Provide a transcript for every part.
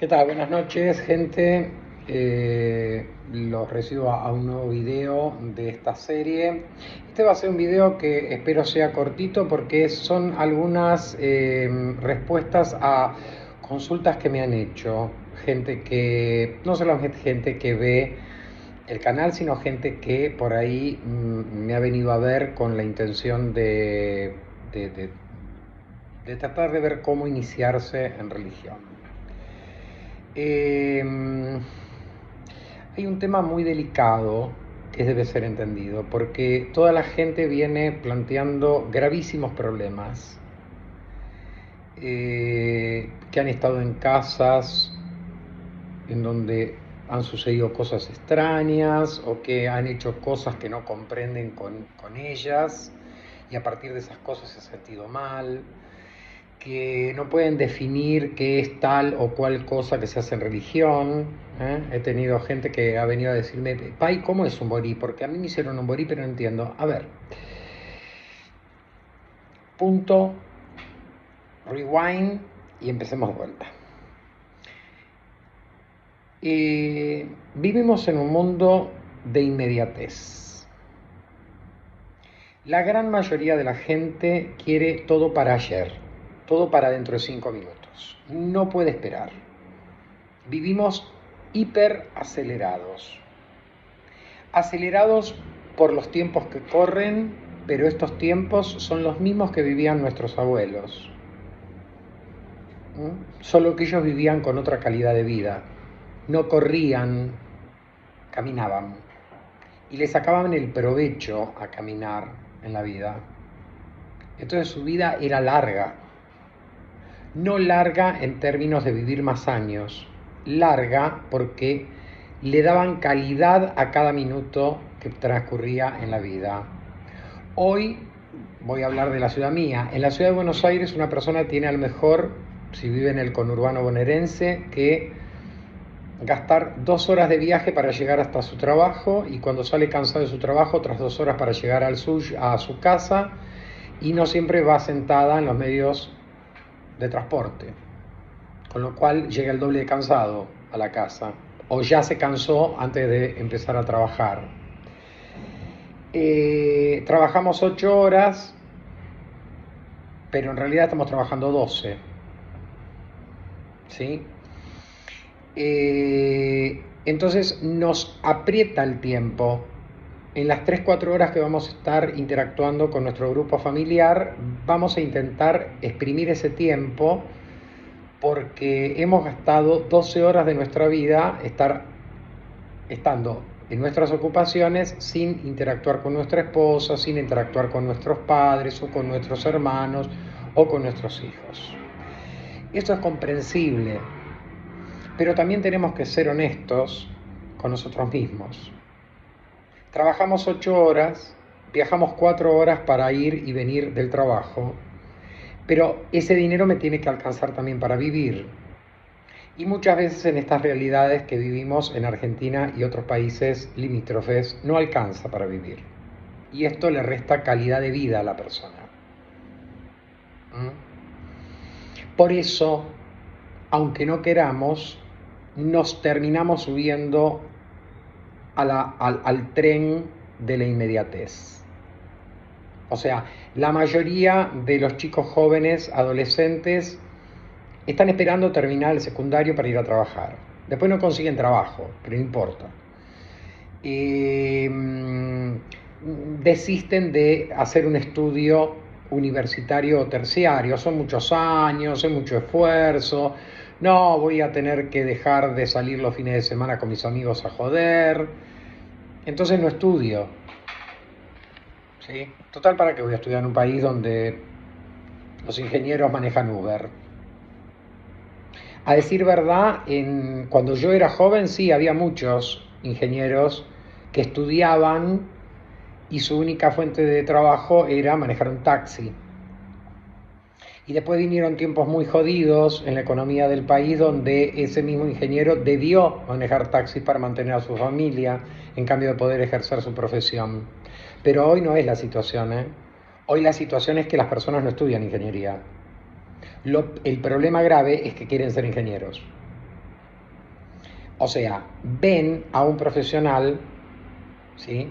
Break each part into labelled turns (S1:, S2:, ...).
S1: ¿Qué tal? Buenas noches, gente. Los recibo a un nuevo video de esta serie. Este va a ser un video que espero sea cortito porque son algunas respuestas a consultas que me han hecho. Gente que, no solamente gente que ve el canal, sino gente que por ahí me ha venido a ver con la intención de, de de tratar de ver cómo iniciarse en religión. Hay un tema muy delicado que debe ser entendido, porque toda la gente viene planteando gravísimos problemas, que han estado en casas en donde han sucedido cosas extrañas o que han hecho cosas que no comprenden con ellas y a partir de esas cosas se han sentido mal, que no pueden definir qué es tal o cual cosa que se hace en religión. He tenido gente que ha venido a decirme, Pai, ¿cómo es un borí? Porque a mí me hicieron un borí, pero no entiendo. A ver, punto, rewind y empecemos de vuelta. Vivimos en un mundo de inmediatez. La gran mayoría de la gente quiere todo para ayer, todo para dentro de 5 minutos. No puede esperar. Vivimos hiperacelerados. Acelerados por los tiempos que corren, pero estos tiempos son los mismos que vivían nuestros abuelos. Solo que ellos vivían con otra calidad de vida. No corrían, caminaban. Y le sacaban el provecho a caminar en la vida. Entonces su vida era larga. No larga en términos de vivir más años. Larga porque le daban calidad a cada minuto que transcurría en la vida. Hoy voy a hablar de la ciudad mía. En la ciudad de Buenos Aires una persona tiene a lo mejor, si vive en el conurbano bonaerense, que gastar 2 horas de viaje para llegar hasta su trabajo y cuando sale cansado de su trabajo otras 2 horas para llegar a su casa y no siempre va sentada en los medios de transporte, con lo cual llega el doble de cansado a la casa o ya se cansó antes de empezar a trabajar. Trabajamos 8 horas, pero en realidad estamos trabajando 12, ¿sí? Entonces nos aprieta el tiempo. En las 3-4 horas que vamos a estar interactuando con nuestro grupo familiar, vamos a intentar exprimir ese tiempo porque hemos gastado 12 horas de nuestra vida estando en nuestras ocupaciones sin interactuar con nuestra esposa, sin interactuar con nuestros padres o con nuestros hermanos o con nuestros hijos. Esto es comprensible, pero también tenemos que ser honestos con nosotros mismos. Trabajamos 8 horas, viajamos 4 horas para ir y venir del trabajo, pero ese dinero me tiene que alcanzar también para vivir. Y muchas veces en estas realidades que vivimos en Argentina y otros países limítrofes no alcanza para vivir. Y esto le resta calidad de vida a la persona. Por eso, aunque no queramos, nos terminamos subiendo al tren de la inmediatez. O sea, la mayoría de los chicos jóvenes, adolescentes, están esperando terminar el secundario para ir a trabajar. Después no consiguen trabajo, pero no importa. Desisten de hacer un estudio universitario o terciario. Son muchos años, es mucho esfuerzo. No, voy a tener que dejar de salir los fines de semana con mis amigos a joder. Entonces no estudio. ¿Sí? Total, ¿para qué voy a estudiar en un país donde los ingenieros manejan Uber? A decir verdad, cuando yo era joven sí había muchos ingenieros que estudiaban y su única fuente de trabajo era manejar un taxi. Y después vinieron tiempos muy jodidos en la economía del país donde ese mismo ingeniero debió manejar taxis para mantener a su familia en cambio de poder ejercer su profesión. Pero hoy no es la situación, ¿eh? Hoy la situación es que las personas no estudian ingeniería. El problema grave es que quieren ser ingenieros. O sea, ven a un profesional, ¿sí?,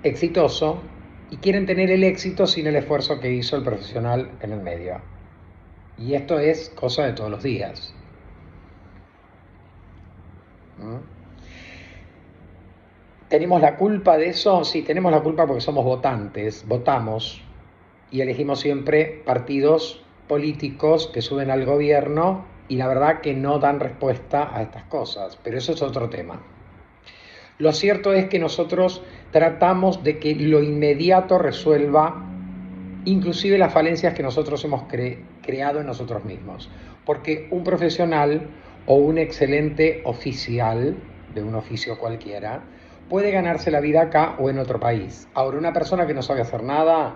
S1: exitoso y quieren tener el éxito sin el esfuerzo que hizo el profesional en el medio. Y esto es cosa de todos los días. ¿Mm? ¿Tenemos la culpa de eso? Sí, tenemos la culpa porque somos votantes, votamos y elegimos siempre partidos políticos que suben al gobierno y la verdad que no dan respuesta a estas cosas, pero eso es otro tema. Lo cierto es que nosotros tratamos de que lo inmediato resuelva inclusive las falencias que nosotros hemos creado en nosotros mismos. Porque un profesional o un excelente oficial de un oficio cualquiera puede ganarse la vida acá o en otro país. Ahora, una persona que no sabe hacer nada,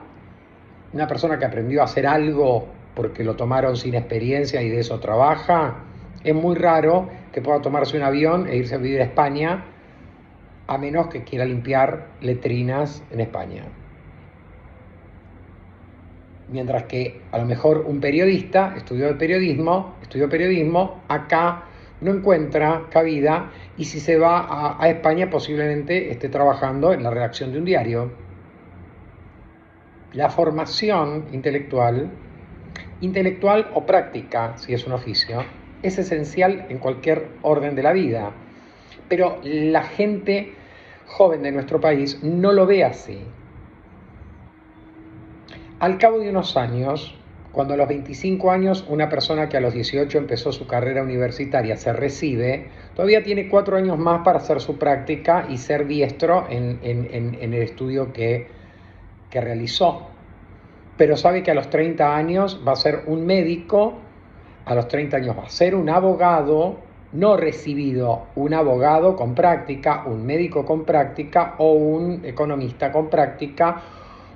S1: una persona que aprendió a hacer algo porque lo tomaron sin experiencia y de eso trabaja, es muy raro que pueda tomarse un avión e irse a vivir a España, a menos que quiera limpiar letrinas en España. Mientras que a lo mejor un periodista estudió periodismo, acá no encuentra cabida y si se va a España posiblemente esté trabajando en la redacción de un diario. La formación intelectual o práctica, si es un oficio, es esencial en cualquier orden de la vida. Pero la gente joven de nuestro país no lo ve así. Al cabo de unos años, cuando a los 25 años una persona que a los 18 empezó su carrera universitaria se recibe, todavía tiene 4 años más para hacer su práctica y ser diestro en el estudio que realizó. Pero sabe que a los 30 años va a ser un médico, a los 30 años va a ser un abogado, no recibido, un abogado con práctica, un médico con práctica o un economista con práctica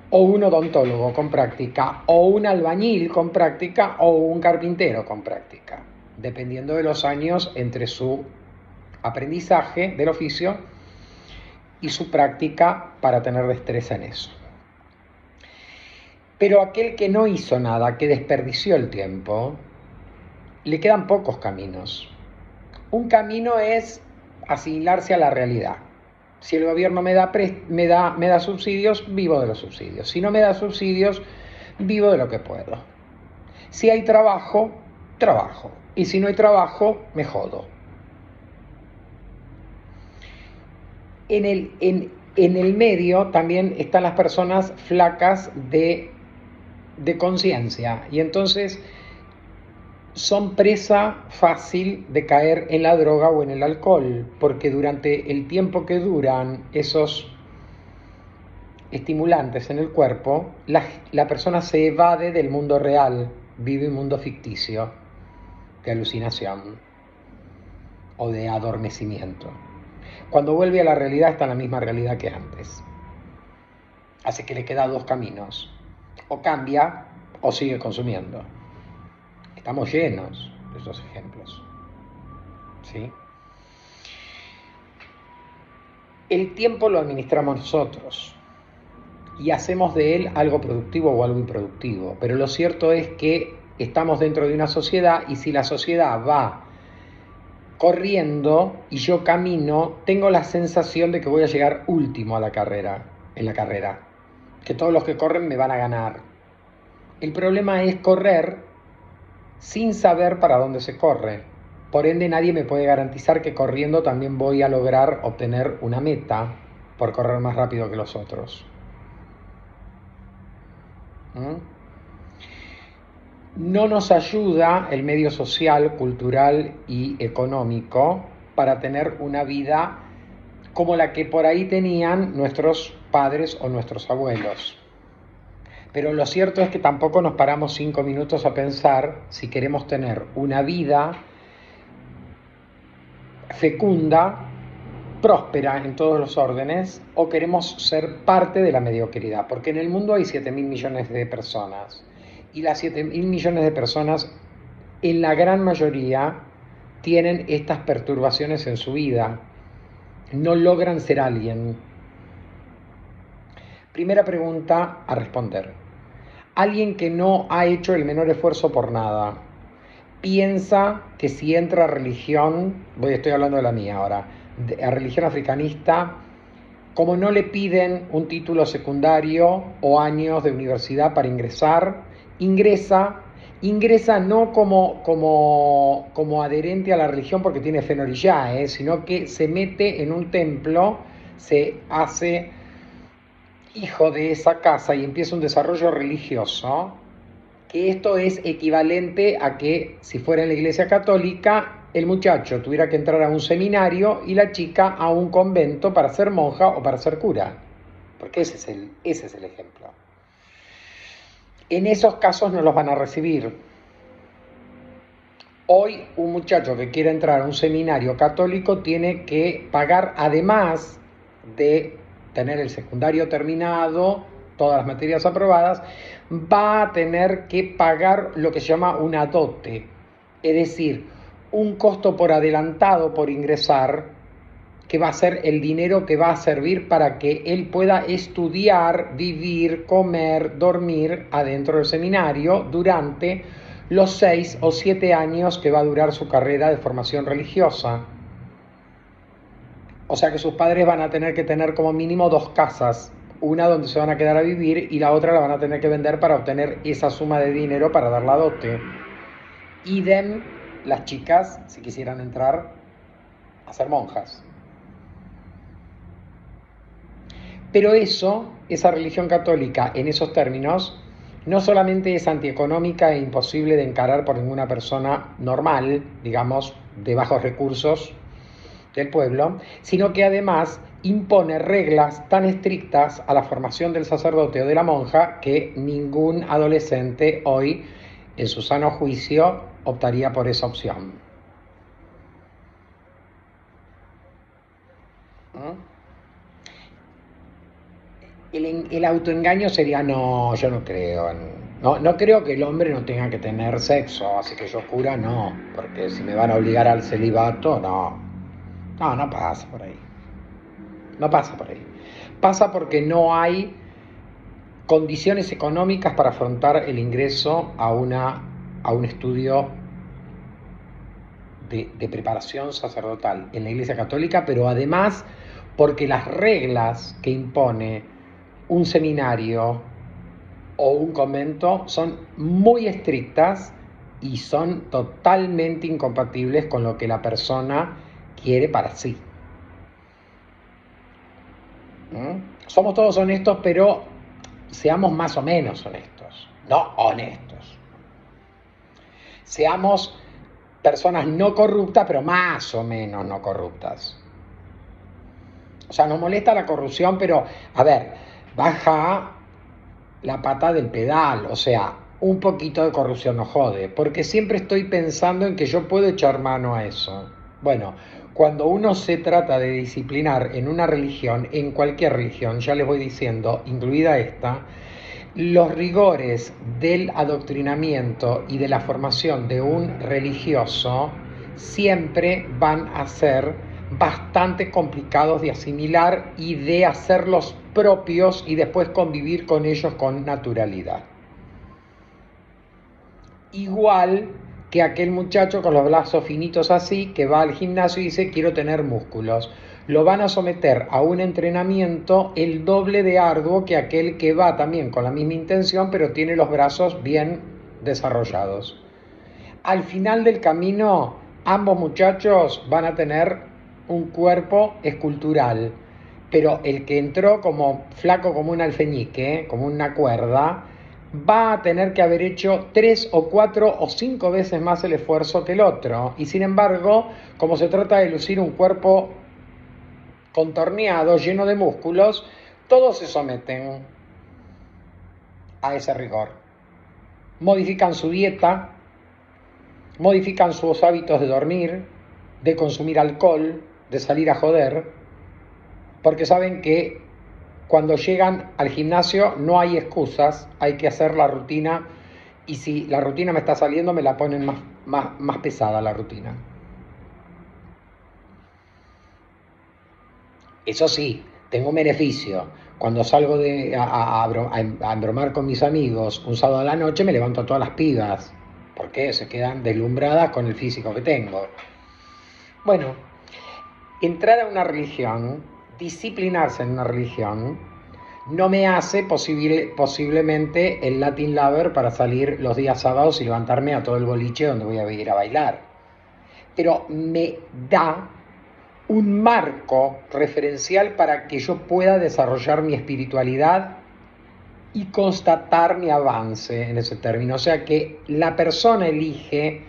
S1: o un odontólogo con práctica o un albañil con práctica o un carpintero con práctica, dependiendo de los años entre su aprendizaje del oficio y su práctica para tener destreza en eso. Pero aquel que no hizo nada, que desperdició el tiempo, le quedan pocos caminos. Un camino es asimilarse a la realidad. Si el gobierno me da subsidios, vivo de los subsidios. Si no me da subsidios, vivo de lo que puedo. Si hay trabajo, trabajo. Y si no hay trabajo, me jodo. En el medio también están las personas flacas de conciencia. Y entonces son presa fácil de caer en la droga o en el alcohol, porque durante el tiempo que duran esos estimulantes en el cuerpo, la persona se evade del mundo real, vive un mundo ficticio, de alucinación o de adormecimiento. Cuando vuelve a la realidad está en la misma realidad que antes. Así que le queda dos caminos, o cambia o sigue consumiendo. Estamos llenos de esos ejemplos. ¿Sí? El tiempo lo administramos nosotros y hacemos de él algo productivo o algo improductivo, pero lo cierto es que estamos dentro de una sociedad y si la sociedad va corriendo y yo camino, tengo la sensación de que voy a llegar último a la carrera, en la carrera, que todos los que corren me van a ganar. El problema es correr sin saber para dónde se corre. Por ende, nadie me puede garantizar que corriendo también voy a lograr obtener una meta por correr más rápido que los otros. No nos ayuda el medio social, cultural y económico para tener una vida como la que por ahí tenían nuestros padres o nuestros abuelos. Pero lo cierto es que tampoco nos paramos 5 minutos a pensar si queremos tener una vida fecunda, próspera en todos los órdenes, o queremos ser parte de la mediocridad, porque en el mundo hay 7.000 millones de personas, y las 7.000 millones de personas, en la gran mayoría, tienen estas perturbaciones en su vida, no logran ser alguien. Primera pregunta a responder. Alguien que no ha hecho el menor esfuerzo por nada, piensa que si entra a religión, estoy hablando de la mía ahora, a religión africanista, como no le piden un título secundario o años de universidad para ingresar, ingresa no como adherente a la religión porque tiene fe en orilla, sino que se mete en un templo, se hace hijo de esa casa y empieza un desarrollo religioso, que esto es equivalente a que si fuera en la iglesia católica, el muchacho tuviera que entrar a un seminario y la chica a un convento para ser monja o para ser cura, porque ese es el ejemplo. En esos casos no los van a recibir. Hoy un muchacho que quiere entrar a un seminario católico tiene que pagar, además de tener el secundario terminado, todas las materias aprobadas, va a tener que pagar lo que se llama una dote, es decir, un costo por adelantado por ingresar, que va a ser el dinero que va a servir para que él pueda estudiar, vivir, comer, dormir adentro del seminario durante los 6 o 7 años que va a durar su carrera de formación religiosa. O sea que sus padres van a tener que tener como mínimo 2 casas, una donde se van a quedar a vivir y la otra la van a tener que vender para obtener esa suma de dinero para dar la dote. Idem las chicas si quisieran entrar a ser monjas. Pero esa religión católica en esos términos, no solamente es antieconómica e imposible de encarar por ninguna persona normal, digamos, de bajos recursos del pueblo, sino que además impone reglas tan estrictas a la formación del sacerdote o de la monja que ningún adolescente hoy, en su sano juicio, optaría por esa opción. El autoengaño sería, no, yo no creo. No creo que el hombre no tenga que tener sexo, así que yo cura no, porque si me van a obligar al celibato, no. No pasa por ahí. No pasa por ahí. Pasa porque no hay condiciones económicas para afrontar el ingreso a un estudio de preparación sacerdotal en la Iglesia Católica, pero además porque las reglas que impone un seminario o un convento son muy estrictas y son totalmente incompatibles con lo que la persona quiere para sí. Somos todos honestos, pero seamos más o menos honestos, no honestos. Seamos personas no corruptas, pero más o menos no corruptas. O sea, nos molesta la corrupción, pero, a ver, baja la pata del pedal, o sea, un poquito de corrupción no jode, porque siempre estoy pensando en que yo puedo echar mano a eso. Bueno, cuando uno se trata de disciplinar en una religión, en cualquier religión, ya les voy diciendo, incluida esta, los rigores del adoctrinamiento y de la formación de un religioso siempre van a ser bastante complicados de asimilar y de hacerlos propios y después convivir con ellos con naturalidad. Igual que aquel muchacho con los brazos finitos así, que va al gimnasio y dice quiero tener músculos. Lo van a someter a un entrenamiento el doble de arduo que aquel que va también con la misma intención, pero tiene los brazos bien desarrollados. Al final del camino, ambos muchachos van a tener un cuerpo escultural, pero el que entró como flaco como un alfeñique, como una cuerda, va a tener que haber hecho 3 o 4 o 5 veces más el esfuerzo que el otro. Y sin embargo, como se trata de lucir un cuerpo contorneado, lleno de músculos, todos se someten a ese rigor. Modifican su dieta, modifican sus hábitos de dormir, de consumir alcohol, de salir a joder, porque saben que cuando llegan al gimnasio no hay excusas, hay que hacer la rutina, y si la rutina me está saliendo me la ponen más pesada la rutina. Eso sí, tengo un beneficio. Cuando salgo a embromar con mis amigos un sábado a la noche me levanto a todas las pibas. porque se quedan deslumbradas con el físico que tengo. Bueno, entrar a una religión, disciplinarse en una religión, no me hace posiblemente el Latin Lover para salir los días sábados y levantarme a todo el boliche donde voy a ir a bailar. Pero me da un marco referencial para que yo pueda desarrollar mi espiritualidad y constatar mi avance en ese término. O sea que la persona elige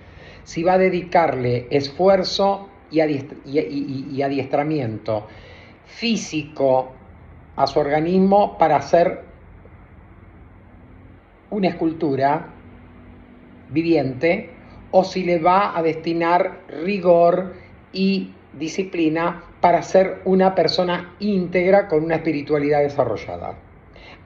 S1: si va a dedicarle esfuerzo y adiestramiento físico a su organismo para hacer una escultura viviente, o si le va a destinar rigor y disciplina para ser una persona íntegra con una espiritualidad desarrollada.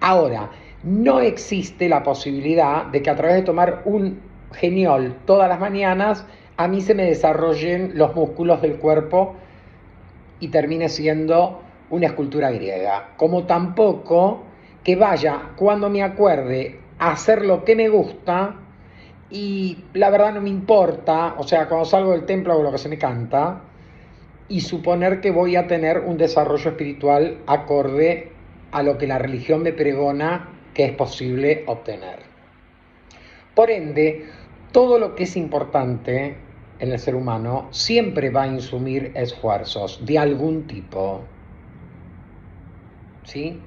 S1: Ahora, no existe la posibilidad de que a través de tomar un geniol todas las mañanas a mí se me desarrollen los músculos del cuerpo y termine siendo una escultura griega, como tampoco que vaya cuando me acuerde a hacer lo que me gusta y la verdad no me importa, o sea, cuando salgo del templo hago lo que se me canta y suponer que voy a tener un desarrollo espiritual acorde a lo que la religión me pregona que es posible obtener. Por ende, todo lo que es importante en el ser humano siempre va a insumir esfuerzos de algún tipo. ¿Sí?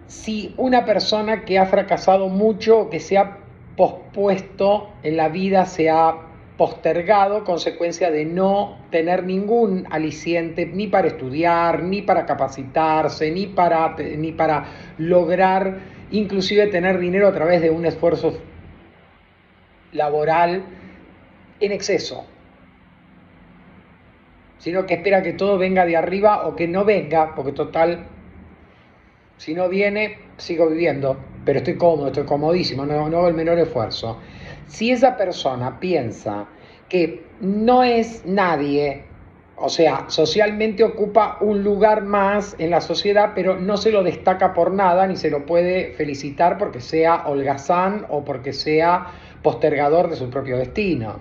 S1: Si una persona que ha fracasado mucho o que se ha pospuesto en la vida, se ha postergado, consecuencia de no tener ningún aliciente ni para estudiar, ni para capacitarse, ni para lograr inclusive tener dinero a través de un esfuerzo laboral en exceso, sino que espera que todo venga de arriba o que no venga, porque total, si no viene, sigo viviendo, pero estoy cómodo, estoy comodísimo, no hago el menor esfuerzo. Si esa persona piensa que no es nadie, o sea, socialmente ocupa un lugar más en la sociedad, pero no se lo destaca por nada, ni se lo puede felicitar porque sea holgazán o porque sea postergador de su propio destino,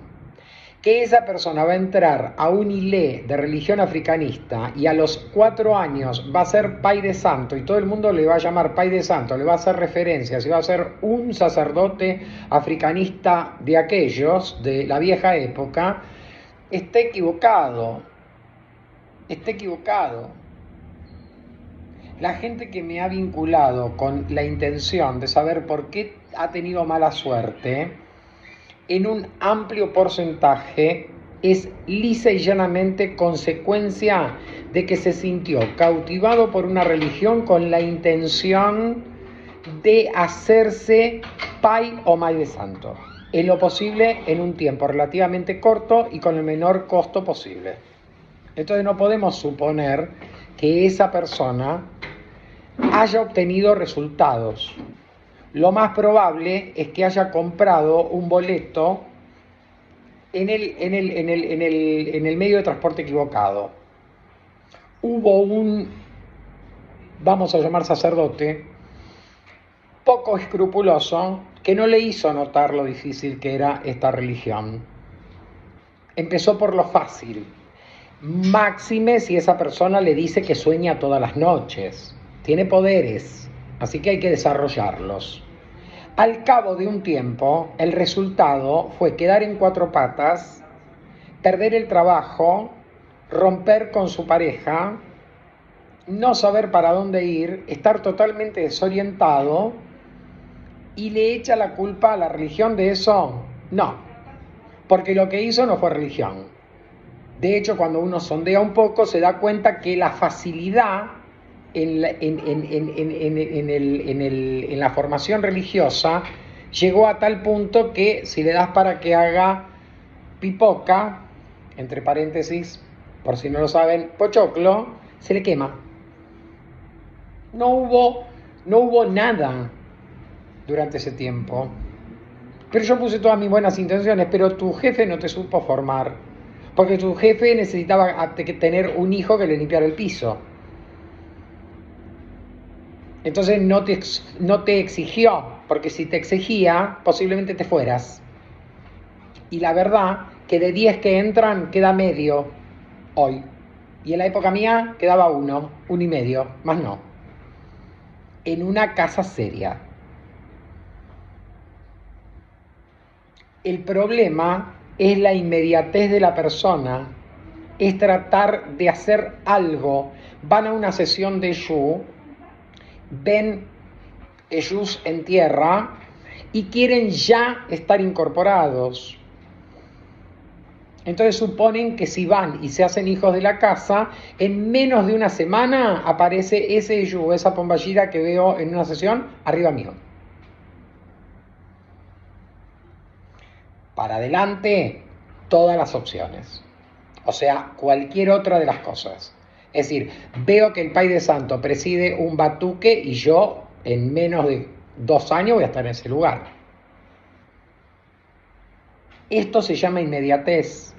S1: que esa persona va a entrar a un hilé de religión africanista y a los 4 años va a ser pai de santo y todo el mundo le va a llamar pai de santo, le va a hacer referencias y va a ser un sacerdote africanista de aquellos, de la vieja época, está equivocado. Está equivocado. La gente que me ha vinculado con la intención de saber por qué ha tenido mala suerte, en un amplio porcentaje es lisa y llanamente consecuencia de que se sintió cautivado por una religión con la intención de hacerse pai o mai de santo, en lo posible en un tiempo relativamente corto y con el menor costo posible. Entonces no podemos suponer que esa persona haya obtenido resultados. Lo más probable es que haya comprado un boleto en el medio de transporte equivocado. Hubo un, vamos a llamar sacerdote, poco escrupuloso, que no le hizo notar lo difícil que era esta religión. Empezó por lo fácil. Máxime si esa persona le dice que sueña todas las noches. Tiene poderes, así que hay que desarrollarlos. Al cabo de un tiempo, el resultado fue quedar en 4 patas, perder el trabajo, romper con su pareja, no saber para dónde ir, estar totalmente desorientado y le echa la culpa a la religión de eso. No, porque lo que hizo no fue religión. De hecho, cuando uno sondea un poco, se da cuenta que la facilidad en la formación religiosa llegó a tal punto que si le das para que haga pipoca, entre paréntesis, por si no lo saben, pochoclo, se le quema. No hubo nada durante ese tiempo. Pero yo puse todas mis buenas intenciones, pero tu jefe no te supo formar, porque tu jefe necesitaba tener un hijo que le limpiara el piso. Entonces no te exigió porque si te exigía, posiblemente te fueras. Y la verdad que de 10 que entran, queda medio hoy. Y en la época mía quedaba uno y medio, más no. En una casa seria. El problema es la inmediatez de la persona, es tratar de hacer algo. Van a una sesión de Yu, ven Yus en tierra y quieren ya estar incorporados. Entonces suponen que si van y se hacen hijos de la casa, en menos de una semana aparece ese Yu, esa pomballira que veo en una sesión, arriba mío. Para adelante, todas las opciones. O sea, cualquier otra de las cosas. Es decir, veo que el Pai de Santo preside un batuque y yo en menos de 2 años voy a estar en ese lugar. Esto se llama inmediatez.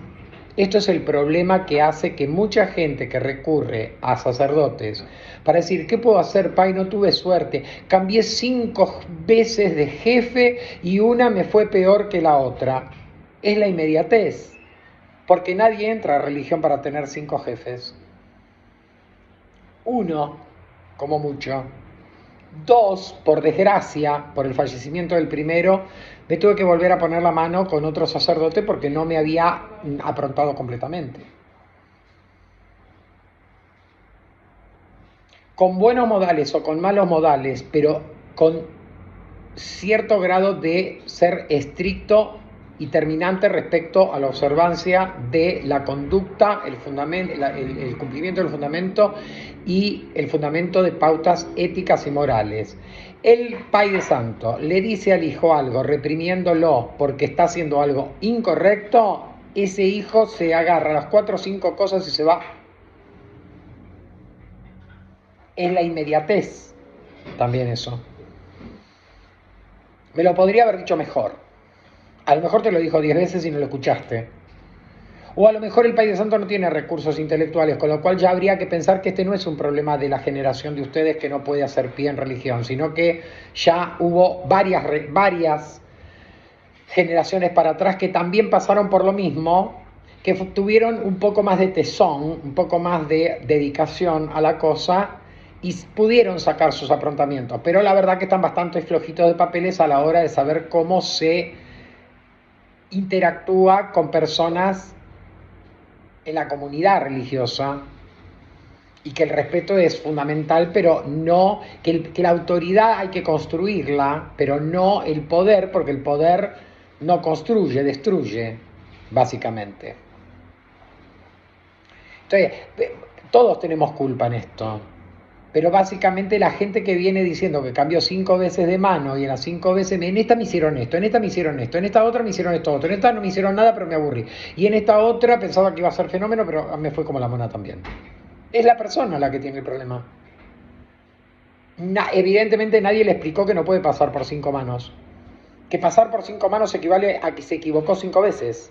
S1: Esto es el problema que hace que mucha gente que recurre a sacerdotes para decir, ¿qué puedo hacer, Pai? No tuve suerte. Cambié 5 veces de jefe y una me fue peor que la otra. Es la inmediatez. Porque nadie entra a religión para tener 5 jefes. 1, como mucho. 2, por desgracia, por el fallecimiento del primero, me tuve que volver a poner la mano con otro sacerdote porque no me había aprontado completamente. Con buenos modales o con malos modales, pero con cierto grado de ser estricto y terminante respecto a la observancia de la conducta, el cumplimiento del fundamento y el fundamento de pautas éticas y morales. El Pai de Santo le dice al hijo algo, reprimiéndolo porque está haciendo algo incorrecto, ese hijo se agarra las 4 o 5 cosas y se va. Es la inmediatez también eso. Me lo podría haber dicho mejor. A lo mejor te lo dijo 10 veces y no lo escuchaste. O a lo mejor el Pai de Santo no tiene recursos intelectuales, con lo cual ya habría que pensar que este no es un problema de la generación de ustedes que no puede hacer pie en religión, sino que ya hubo varias generaciones para atrás que también pasaron por lo mismo, que tuvieron un poco más de tesón, un poco más de dedicación a la cosa y pudieron sacar sus aprontamientos. Pero la verdad que están bastante flojitos de papeles a la hora de saber cómo se interactúa con personas en la comunidad religiosa y que el respeto es fundamental, pero no, que la autoridad hay que construirla, pero no el poder, porque el poder no construye, destruye, básicamente. Entonces, todos tenemos culpa en esto. Pero básicamente la gente que viene diciendo que cambió 5 veces de mano y en las 5 veces, en esta me hicieron esto, en esta me hicieron esto, en esta otra me hicieron esto otro, en esta no me hicieron nada pero me aburrí. Y en esta otra pensaba que iba a ser fenómeno pero me fue como la mona también. Es la persona la que tiene el problema. Evidentemente nadie le explicó que no puede pasar por 5 manos. Que pasar por 5 manos equivale a que se equivocó 5 veces.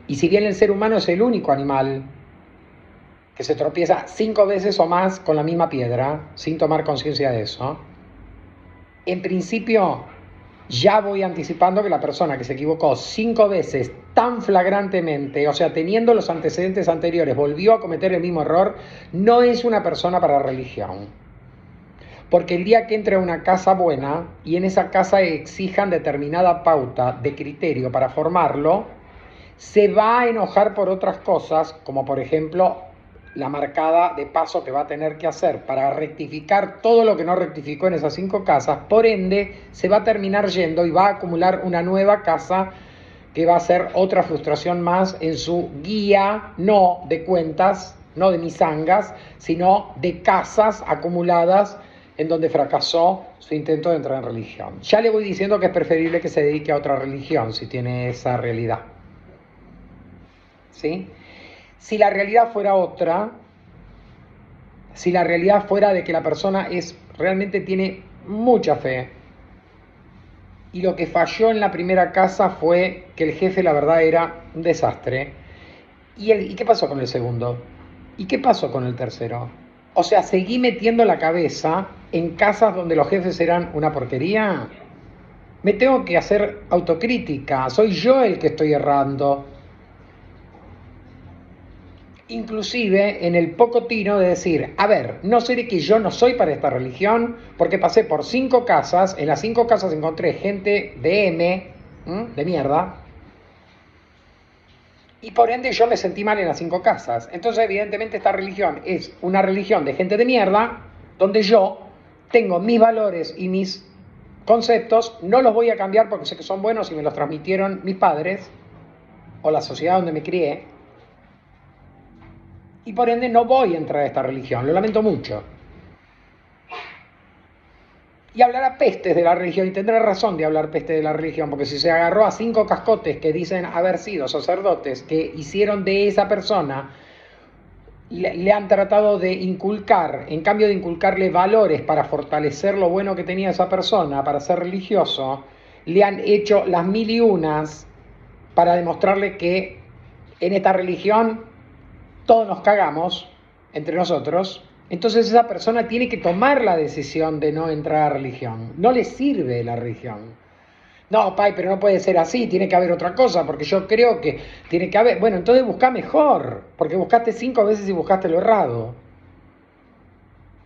S1: Y si bien el ser humano es el único animal que se tropieza 5 veces o más con la misma piedra, sin tomar conciencia de eso, en principio ya voy anticipando que la persona que se equivocó 5 veces tan flagrantemente, o sea, teniendo los antecedentes anteriores, volvió a cometer el mismo error, no es una persona para religión. Porque el día que entre a una casa buena y en esa casa exijan determinada pauta de criterio para formarlo, se va a enojar por otras cosas, como por ejemplo la marcada de paso que va a tener que hacer para rectificar todo lo que no rectificó en esas 5 casas. Por ende, se va a terminar yendo y va a acumular una nueva casa que va a ser otra frustración más en su guía, no de cuentas, no de misangas, sino de casas acumuladas en donde fracasó su intento de entrar en religión. Ya le voy diciendo que es preferible que se dedique a otra religión si tiene esa realidad. ¿Sí? Si la realidad fuera otra, si la realidad fuera de que la persona realmente tiene mucha fe, y lo que falló en la primera casa fue que el jefe, la verdad, era un desastre, ¿y qué pasó con el segundo? ¿Y qué pasó con el tercero? O sea, seguí metiendo la cabeza en casas donde los jefes eran una porquería, me tengo que hacer autocrítica, soy yo el que estoy errando. Inclusive en el poco tino de decir, a ver, no seré que yo no soy para esta religión, porque pasé por 5 casas, en las 5 casas encontré gente de de mierda, y por ende yo me sentí mal en las 5 casas. Entonces evidentemente esta religión es una religión de gente de mierda, donde yo tengo mis valores y mis conceptos, no los voy a cambiar porque sé que son buenos y me los transmitieron mis padres, o la sociedad donde me crié, y por ende no voy a entrar a esta religión, lo lamento mucho. Y hablará pestes de la religión, y tendrá razón de hablar pestes de la religión, porque si se agarró a 5 cascotes que dicen haber sido sacerdotes, que hicieron de esa persona, le han tratado de inculcar, en cambio de inculcarle valores para fortalecer lo bueno que tenía esa persona, para ser religioso, le han hecho las mil y unas para demostrarle que en esta religión todos nos cagamos entre nosotros. Entonces esa persona tiene que tomar la decisión de no entrar a la religión. No le sirve la religión. No, Pai, pero no puede ser así, tiene que haber otra cosa, porque yo creo que tiene que haber... Bueno, entonces busca mejor, porque buscaste 5 veces y buscaste lo errado.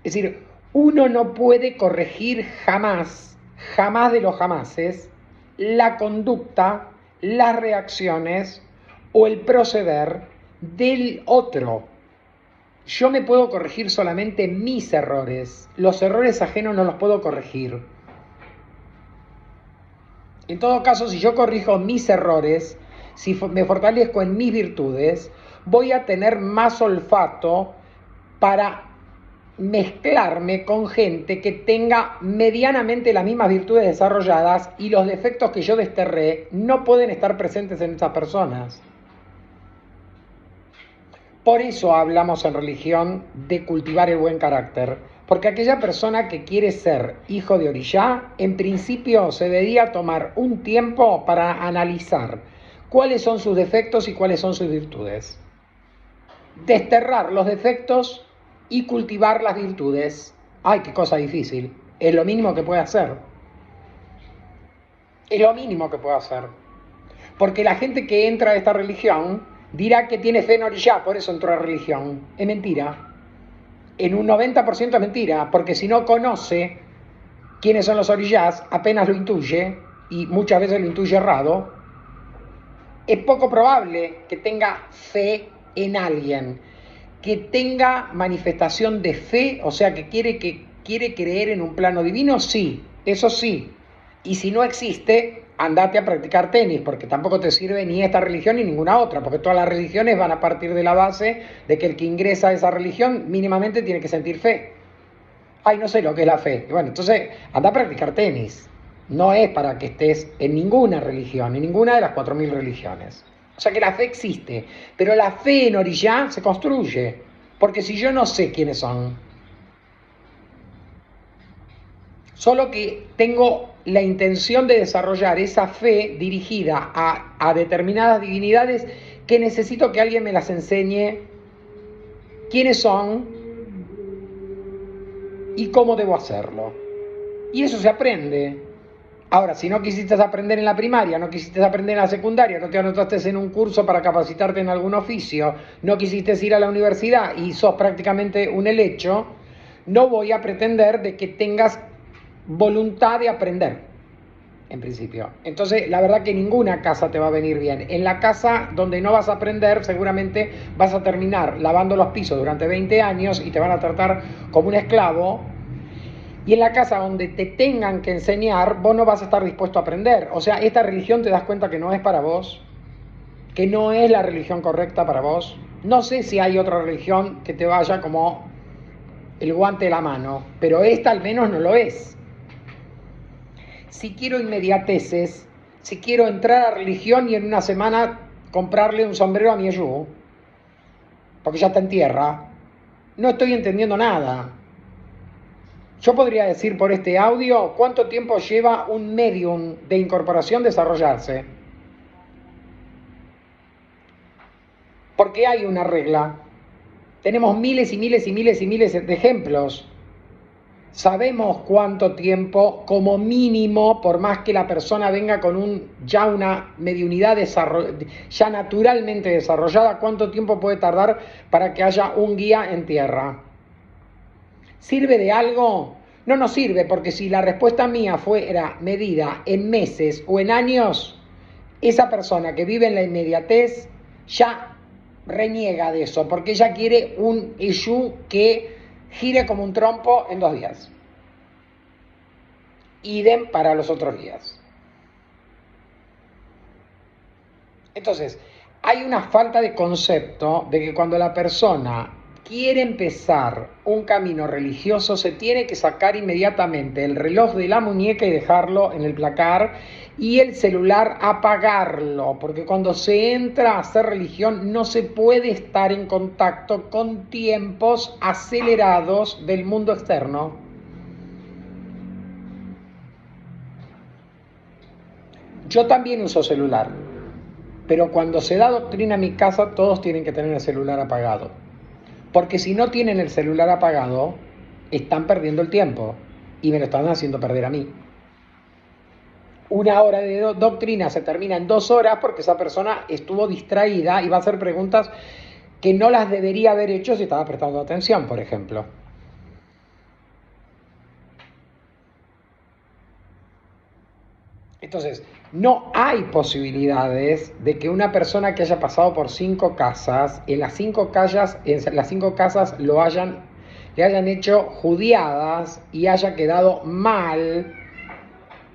S1: Es decir, uno no puede corregir jamás, jamás de los jamases, la conducta, las reacciones o el proceder del otro. Yo me puedo corregir solamente mis errores. Los errores ajenos no los puedo corregir. En todo caso, si yo corrijo mis errores, si me fortalezco en mis virtudes, voy a tener más olfato para mezclarme con gente que tenga medianamente las mismas virtudes desarrolladas, y los defectos que yo desterré no pueden estar presentes en esas personas. Por eso hablamos en religión de cultivar el buen carácter, porque aquella persona que quiere ser hijo de Orishá, en principio se debería tomar un tiempo para analizar cuáles son sus defectos y cuáles son sus virtudes. Desterrar los defectos y cultivar las virtudes. ¡Ay, qué cosa difícil! Es lo mínimo que puede hacer. Es lo mínimo que puede hacer. Porque la gente que entra a esta religión dirá que tiene fe en Orishá, por eso entró a la religión. Es mentira. En un 90% es mentira, porque si no conoce quiénes son los orishás, apenas lo intuye, y muchas veces lo intuye errado, es poco probable que tenga fe en alguien, que tenga manifestación de fe, o sea, que quiere creer en un plano divino, sí, eso sí. Y si no existe, andate a practicar tenis, porque tampoco te sirve ni esta religión ni ninguna otra, porque todas las religiones van a partir de la base de que el que ingresa a esa religión mínimamente tiene que sentir fe. Ay, no sé lo que es la fe. Bueno, entonces anda a practicar tenis. No es para que estés en ninguna religión, en ninguna de las 4000 religiones. O sea que la fe existe, pero la fe en Orishá se construye, porque si yo no sé quiénes son, solo que tengo la intención de desarrollar esa fe dirigida a determinadas divinidades, que necesito que alguien me las enseñe quiénes son y cómo debo hacerlo. Y eso se aprende. Ahora, si no quisiste aprender en la primaria, no quisiste aprender en la secundaria, no te anotaste en un curso para capacitarte en algún oficio, no quisiste ir a la universidad y sos prácticamente un helecho, no voy a pretender de que tengas voluntad de aprender, en principio. Entonces, la verdad que ninguna casa te va a venir bien. En la casa donde no vas a aprender, seguramente vas a terminar lavando los pisos durante 20 años y te van a tratar como un esclavo. Y en la casa donde te tengan que enseñar, vos no vas a estar dispuesto a aprender. O sea, esta religión te das cuenta que no es para vos, que no es la religión correcta para vos. No sé si hay otra religión que te vaya como el guante de la mano, pero esta al menos no lo es. Si quiero inmediateces, si quiero entrar a religión y en una semana comprarle un sombrero a mi ayú, porque ya está en tierra, no estoy entendiendo nada. Yo podría decir por este audio cuánto tiempo lleva un medium de incorporación desarrollarse. Porque hay una regla. Tenemos miles y miles y miles y miles de ejemplos. Sabemos cuánto tiempo, como mínimo, por más que la persona venga con ya una mediunidad ya naturalmente desarrollada, cuánto tiempo puede tardar para que haya un guía en tierra. ¿Sirve de algo? No nos sirve, porque si la respuesta mía fuera medida en meses o en años, esa persona que vive en la inmediatez ya reniega de eso, porque ella quiere un Eshu que gire como un trompo en 2 días. Idem para los otros días. Entonces, hay una falta de concepto de que cuando la persona quiere empezar un camino religioso, se tiene que sacar inmediatamente el reloj de la muñeca y dejarlo en el placar, y el celular apagarlo, porque cuando se entra a hacer religión no se puede estar en contacto con tiempos acelerados del mundo externo. Yo también uso celular, pero cuando se da doctrina en mi casa, todos tienen que tener el celular apagado. Porque si no tienen el celular apagado, están perdiendo el tiempo y me lo están haciendo perder a mí. 1 hora de doctrina se termina en 2 horas porque esa persona estuvo distraída y va a hacer preguntas que no las debería haber hecho si estaba prestando atención, por ejemplo. Entonces, no hay posibilidades de que una persona que haya pasado por 5 casas, en las 5 casas le hayan hecho judiadas y haya quedado mal,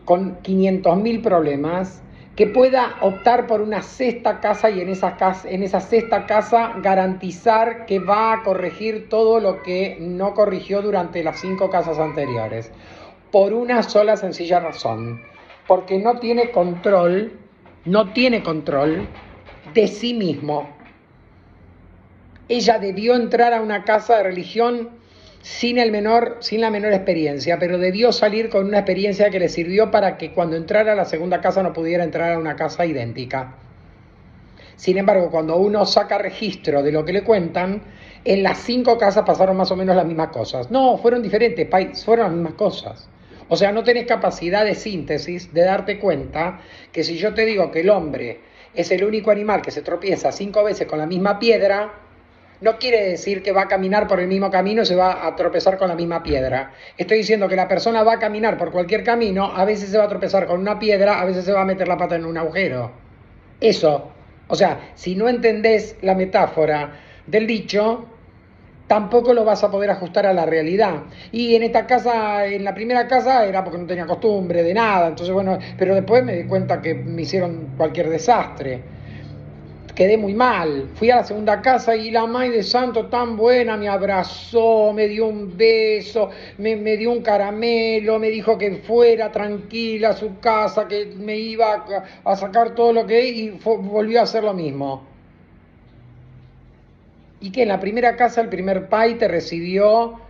S1: con 500.000 problemas, que pueda optar por una 6ª casa y en esa 6ª casa garantizar que va a corregir todo lo que no corrigió durante las 5 casas anteriores. Por una sola sencilla razón, porque no tiene control de sí mismo. Ella debió entrar a una casa de religión sin la menor experiencia, pero debió salir con una experiencia que le sirvió para que cuando entrara a la 2ª casa no pudiera entrar a una casa idéntica. Sin embargo, cuando uno saca registro de lo que le cuentan, en las 5 casas pasaron más o menos las mismas cosas. No, fueron diferentes, fueron las mismas cosas. O sea, no tenés capacidad de síntesis de darte cuenta que si yo te digo que el hombre es el único animal que se tropieza 5 veces con la misma piedra, no quiere decir que va a caminar por el mismo camino y se va a tropezar con la misma piedra. Estoy diciendo que la persona va a caminar por cualquier camino, a veces se va a tropezar con una piedra, a veces se va a meter la pata en un agujero. Eso. O sea, si no entendés la metáfora del dicho, tampoco lo vas a poder ajustar a la realidad. Y en esta casa, en la primera casa, era porque no tenía costumbre de nada. Entonces, bueno, pero después me di cuenta que me hicieron cualquier desastre. Quedé muy mal. Fui a la 2ª casa y la May de Santo tan buena me abrazó, me dio un beso, me dio un caramelo, me dijo que fuera tranquila a su casa, que me iba a sacar todo lo que... y volvió a hacer lo mismo. ¿Y que en la primera casa el primer pai te recibió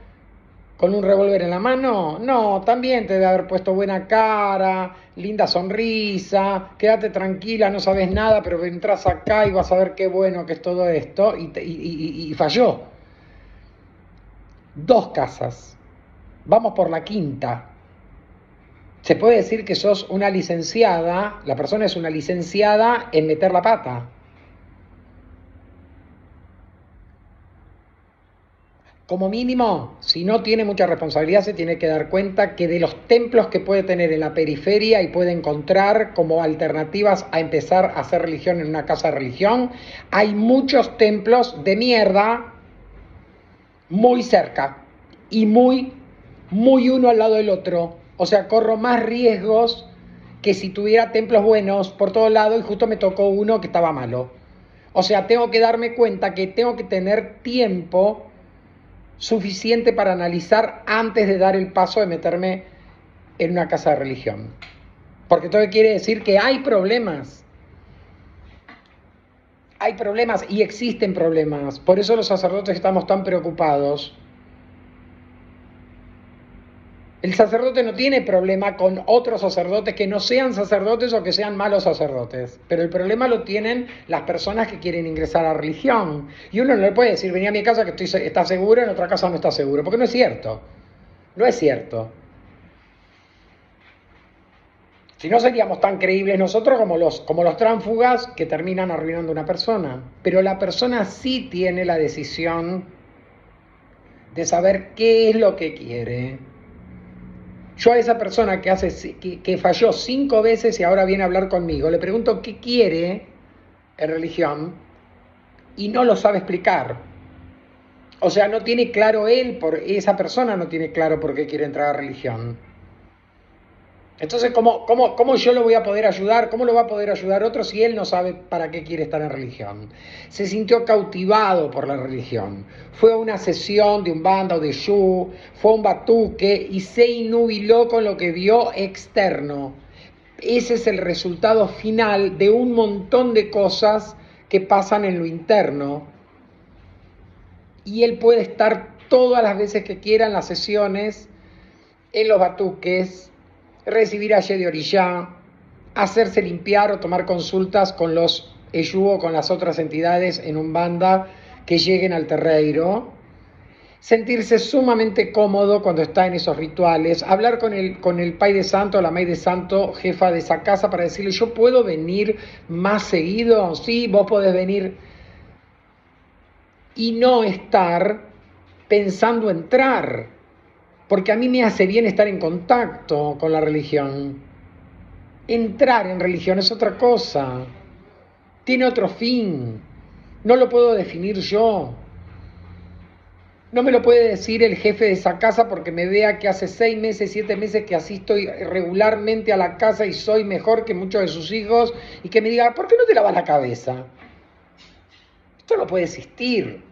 S1: con un revólver en la mano? No, también te debe haber puesto buena cara, linda sonrisa, quédate tranquila, no sabes nada, pero entras acá y vas a ver qué bueno que es todo esto, y falló. 2 casas, vamos por la 5ª. Se puede decir que sos una licenciada, la persona es una licenciada en meter la pata. Como mínimo, si no tiene mucha responsabilidad, se tiene que dar cuenta que de los templos que puede tener en la periferia y puede encontrar como alternativas a empezar a hacer religión en una casa de religión, hay muchos templos de mierda muy cerca y muy uno al lado del otro. O sea, corro más riesgos que si tuviera templos buenos por todo lado y justo me tocó uno que estaba malo. O sea, tengo que darme cuenta que tengo que tener tiempo suficiente para analizar antes de dar el paso de meterme en una casa de religión. Porque todo quiere decir que hay problemas. Hay problemas y existen problemas. Por eso los sacerdotes estamos tan preocupados. El sacerdote no tiene problema con otros sacerdotes que no sean sacerdotes o que sean malos sacerdotes. Pero el problema lo tienen las personas que quieren ingresar a la religión. Y uno no le puede decir, vení a mi casa que está seguro, en otra casa no está seguro. Porque no es cierto. No es cierto. Si no seríamos tan creíbles nosotros como los tránsfugas que terminan arruinando a una persona. Pero la persona sí tiene la decisión de saber qué es lo que quiere. Yo a esa persona que falló 5 veces y ahora viene a hablar conmigo, le pregunto qué quiere en religión y no lo sabe explicar. O sea, no tiene claro esa persona no tiene claro por qué quiere entrar a religión. Entonces, ¿cómo yo lo voy a poder ayudar? ¿Cómo lo va a poder ayudar otro si él no sabe para qué quiere estar en religión? Se sintió cautivado por la religión. Fue a una sesión de Umbanda o de Shu, fue a un batuque y se inubiló con lo que vio externo. Ese es el resultado final de un montón de cosas que pasan en lo interno. Y él puede estar todas las veces que quiera en las sesiones, en los batuques, recibir aye de orillá, hacerse limpiar o tomar consultas con los Eyú o con las otras entidades en Umbanda que lleguen al terreiro, sentirse sumamente cómodo cuando está en esos rituales, hablar con el Pai de Santo o la May de Santo, jefa de esa casa, para decirle, ¿yo puedo venir más seguido? Sí, vos podés venir. Y no estar pensando entrar, porque a mí me hace bien estar en contacto con la religión. Entrar en religión es otra cosa, tiene otro fin, no lo puedo definir yo. No me lo puede decir el jefe de esa casa porque me vea que hace 6 meses, 7 meses que asisto regularmente a la casa y soy mejor que muchos de sus hijos y que me diga, ¿por qué no te lavas la cabeza? Esto no puede existir.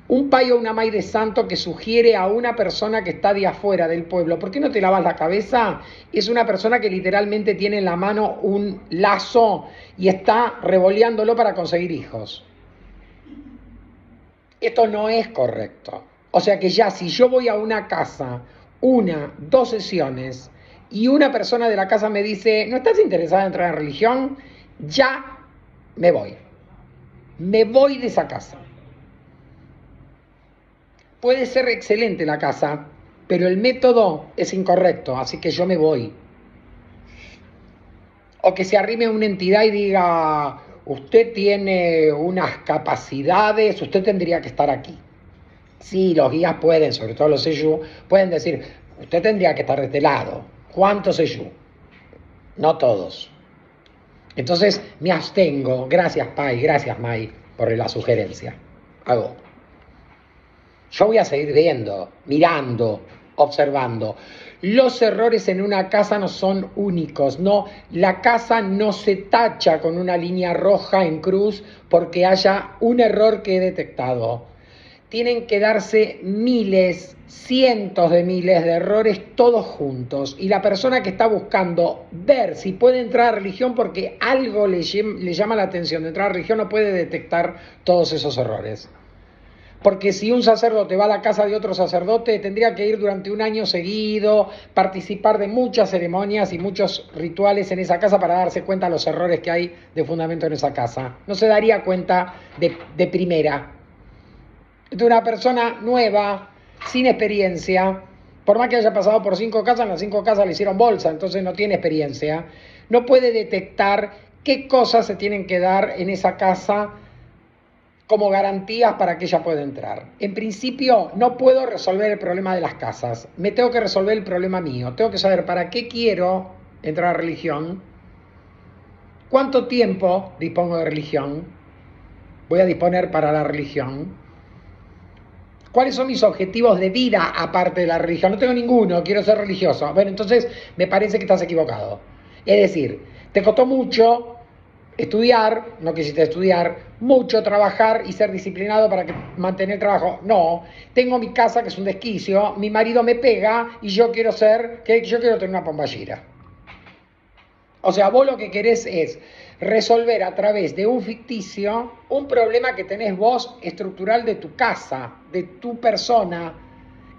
S1: Un pai o una may de santo que sugiere a una persona que está de afuera del pueblo, ¿por qué no te lavas la cabeza? Es una persona que literalmente tiene en la mano un lazo y está revoleándolo para conseguir hijos. Esto no es correcto. O sea que ya si yo voy a una casa, 2 sesiones, y una persona de la casa me dice, ¿no estás interesada en entrar en religión? Ya me voy. Me voy de esa casa. Puede ser excelente la casa, pero el método es incorrecto, así que yo me voy. O que se arrime una entidad y diga, usted tiene unas capacidades, usted tendría que estar aquí. Sí, los guías pueden, sobre todo los Seyú, pueden decir, usted tendría que estar de este lado. ¿Cuántos Seyú? No todos. Entonces me abstengo. Gracias, Pai, gracias, Mai, por la sugerencia. Hago. Yo voy a seguir viendo, mirando, observando. Los errores en una casa no son únicos, no, la casa no se tacha con una línea roja en cruz porque haya un error que he detectado. Tienen que darse miles, cientos de miles de errores todos juntos. Y la persona que está buscando ver si puede entrar a religión porque algo le llama la atención de entrar a religión no puede detectar todos esos errores. Porque si un sacerdote va a la casa de otro sacerdote, tendría que ir durante un año seguido, participar de muchas ceremonias y muchos rituales en esa casa para darse cuenta de los errores que hay de fundamento en esa casa. No se daría cuenta de primera. Entonces una persona nueva, sin experiencia, por más que haya pasado por 5 casas, en las 5 casas le hicieron bolsa, entonces no tiene experiencia, no puede detectar qué cosas se tienen que dar en esa casa como garantías para que ella pueda entrar. En principio, no puedo resolver el problema de las casas. Me tengo que resolver el problema mío. Tengo que saber para qué quiero entrar a religión, cuánto tiempo dispongo de religión, voy a disponer para la religión, cuáles son mis objetivos de vida aparte de la religión. No tengo ninguno, quiero ser religioso. Bueno, entonces me parece que estás equivocado. Es decir, te costó mucho estudiar, no quisiste estudiar, mucho trabajar y ser disciplinado para mantener el trabajo. No, tengo mi casa que es un desquicio, mi marido me pega y yo quiero tener una pomballera. O sea, vos lo que querés es resolver a través de un ficticio un problema que tenés vos estructural de tu casa, de tu persona,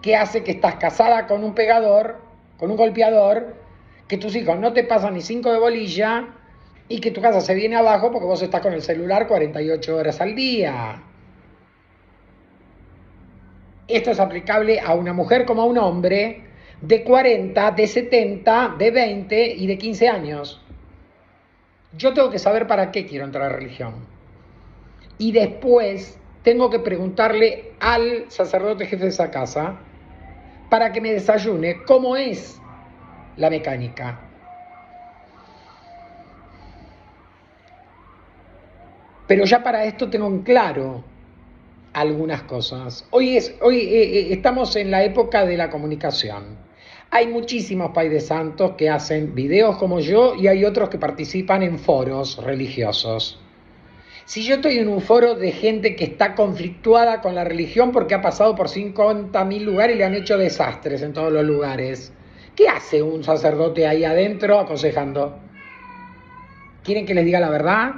S1: que hace que estás casada con un pegador, con un golpeador, que tus hijos no te pasan ni 5 de bolilla, y que tu casa se viene abajo porque vos estás con el celular 48 horas al día. Esto es aplicable a una mujer como a un hombre, de 40, de 70, de 20 y de 15 años. Yo tengo que saber para qué quiero entrar a la religión. Y después tengo que preguntarle al sacerdote jefe de esa casa para que me desayune cómo es la mecánica. Pero ya para esto tengo en claro algunas cosas. Hoy estamos en la época de la comunicación. Hay muchísimos pais santos que hacen videos como yo y hay otros que participan en foros religiosos. Si yo estoy en un foro de gente que está conflictuada con la religión porque ha pasado por 50.000 lugares y le han hecho desastres en todos los lugares, ¿qué hace un sacerdote ahí adentro aconsejando? ¿Quieren que les diga la verdad?